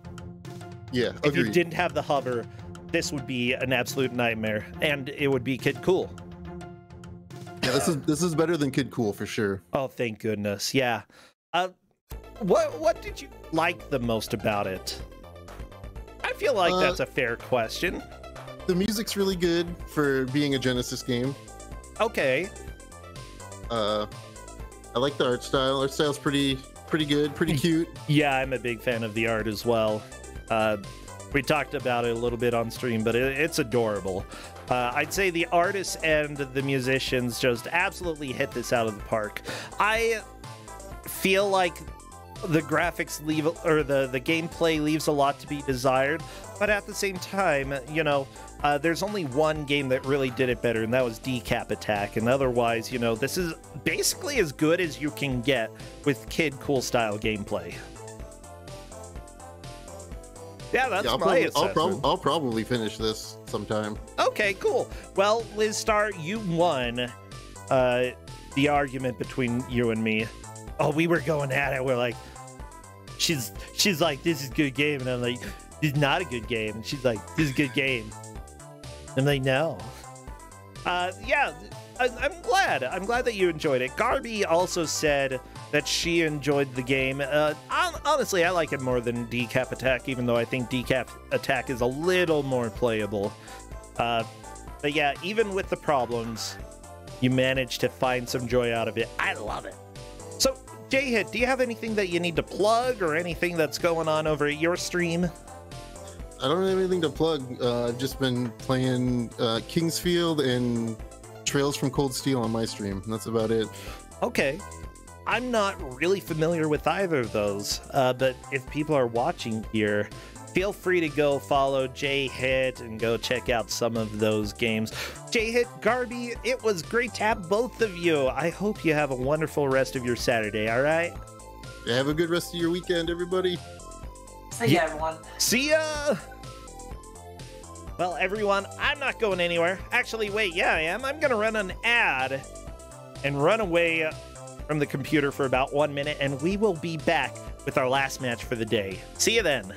Speaker 3: Yeah,
Speaker 1: agreed. If you didn't have the hover, this would be an absolute nightmare, and it would be Kid Cool.
Speaker 3: Yeah, this is better than Kid Cool for sure.
Speaker 1: Oh, thank goodness. Yeah. what did you like the most about it? I feel like that's a fair question.
Speaker 3: The music's really good for being a Genesis game.
Speaker 1: Okay.
Speaker 3: I like the art style. Art style's pretty good, pretty cute.
Speaker 1: Yeah, I'm a big fan of the art as well. We talked about it a little bit on stream, but it's adorable. I'd say the artists and the musicians just absolutely hit this out of the park. I feel like the graphics leave, or the gameplay leaves a lot to be desired, but at the same time, you know, there's only one game that really did it better, and that was Decap Attack. And otherwise, you know, this is basically as good as you can get with Kid Cool style gameplay. Yeah, that's my assessment.
Speaker 3: I'll probably finish this sometime.
Speaker 1: Okay, cool. Well, Liz Star, you won the argument between you and me. Oh, we were going at it. We're like, she's like, this is a good game, and I'm like, this is not a good game. And she's like, this is a good game. I'm like, no. Yeah, I'm glad. I'm glad that you enjoyed it. Garby also said that she enjoyed the game. Honestly, I like it more than Decap Attack, even though I think Decap Attack is a little more playable. But yeah, even with the problems, you managed to find some joy out of it. I love it. So, J-Hit, do you have anything that you need to plug or anything that's going on over at your stream?
Speaker 3: I don't have anything to plug. I've just been playing Kingsfield and Trails from Cold Steel on my stream. That's about it.
Speaker 1: Okay. I'm not really familiar with either of those, but if people are watching here, feel free to go follow J-Hit and go check out some of those games. J-Hit, Garby, it was great to have both of you. I hope you have a wonderful rest of your Saturday, all right?
Speaker 3: Yeah, have a good rest of your weekend, everybody.
Speaker 2: See ya, everyone.
Speaker 1: See ya! Well, everyone, I'm not going anywhere. Actually, wait, yeah, I am. I'm going to run an ad and run away from the computer for about 1 minute, and we will be back with our last match for the day. See you then.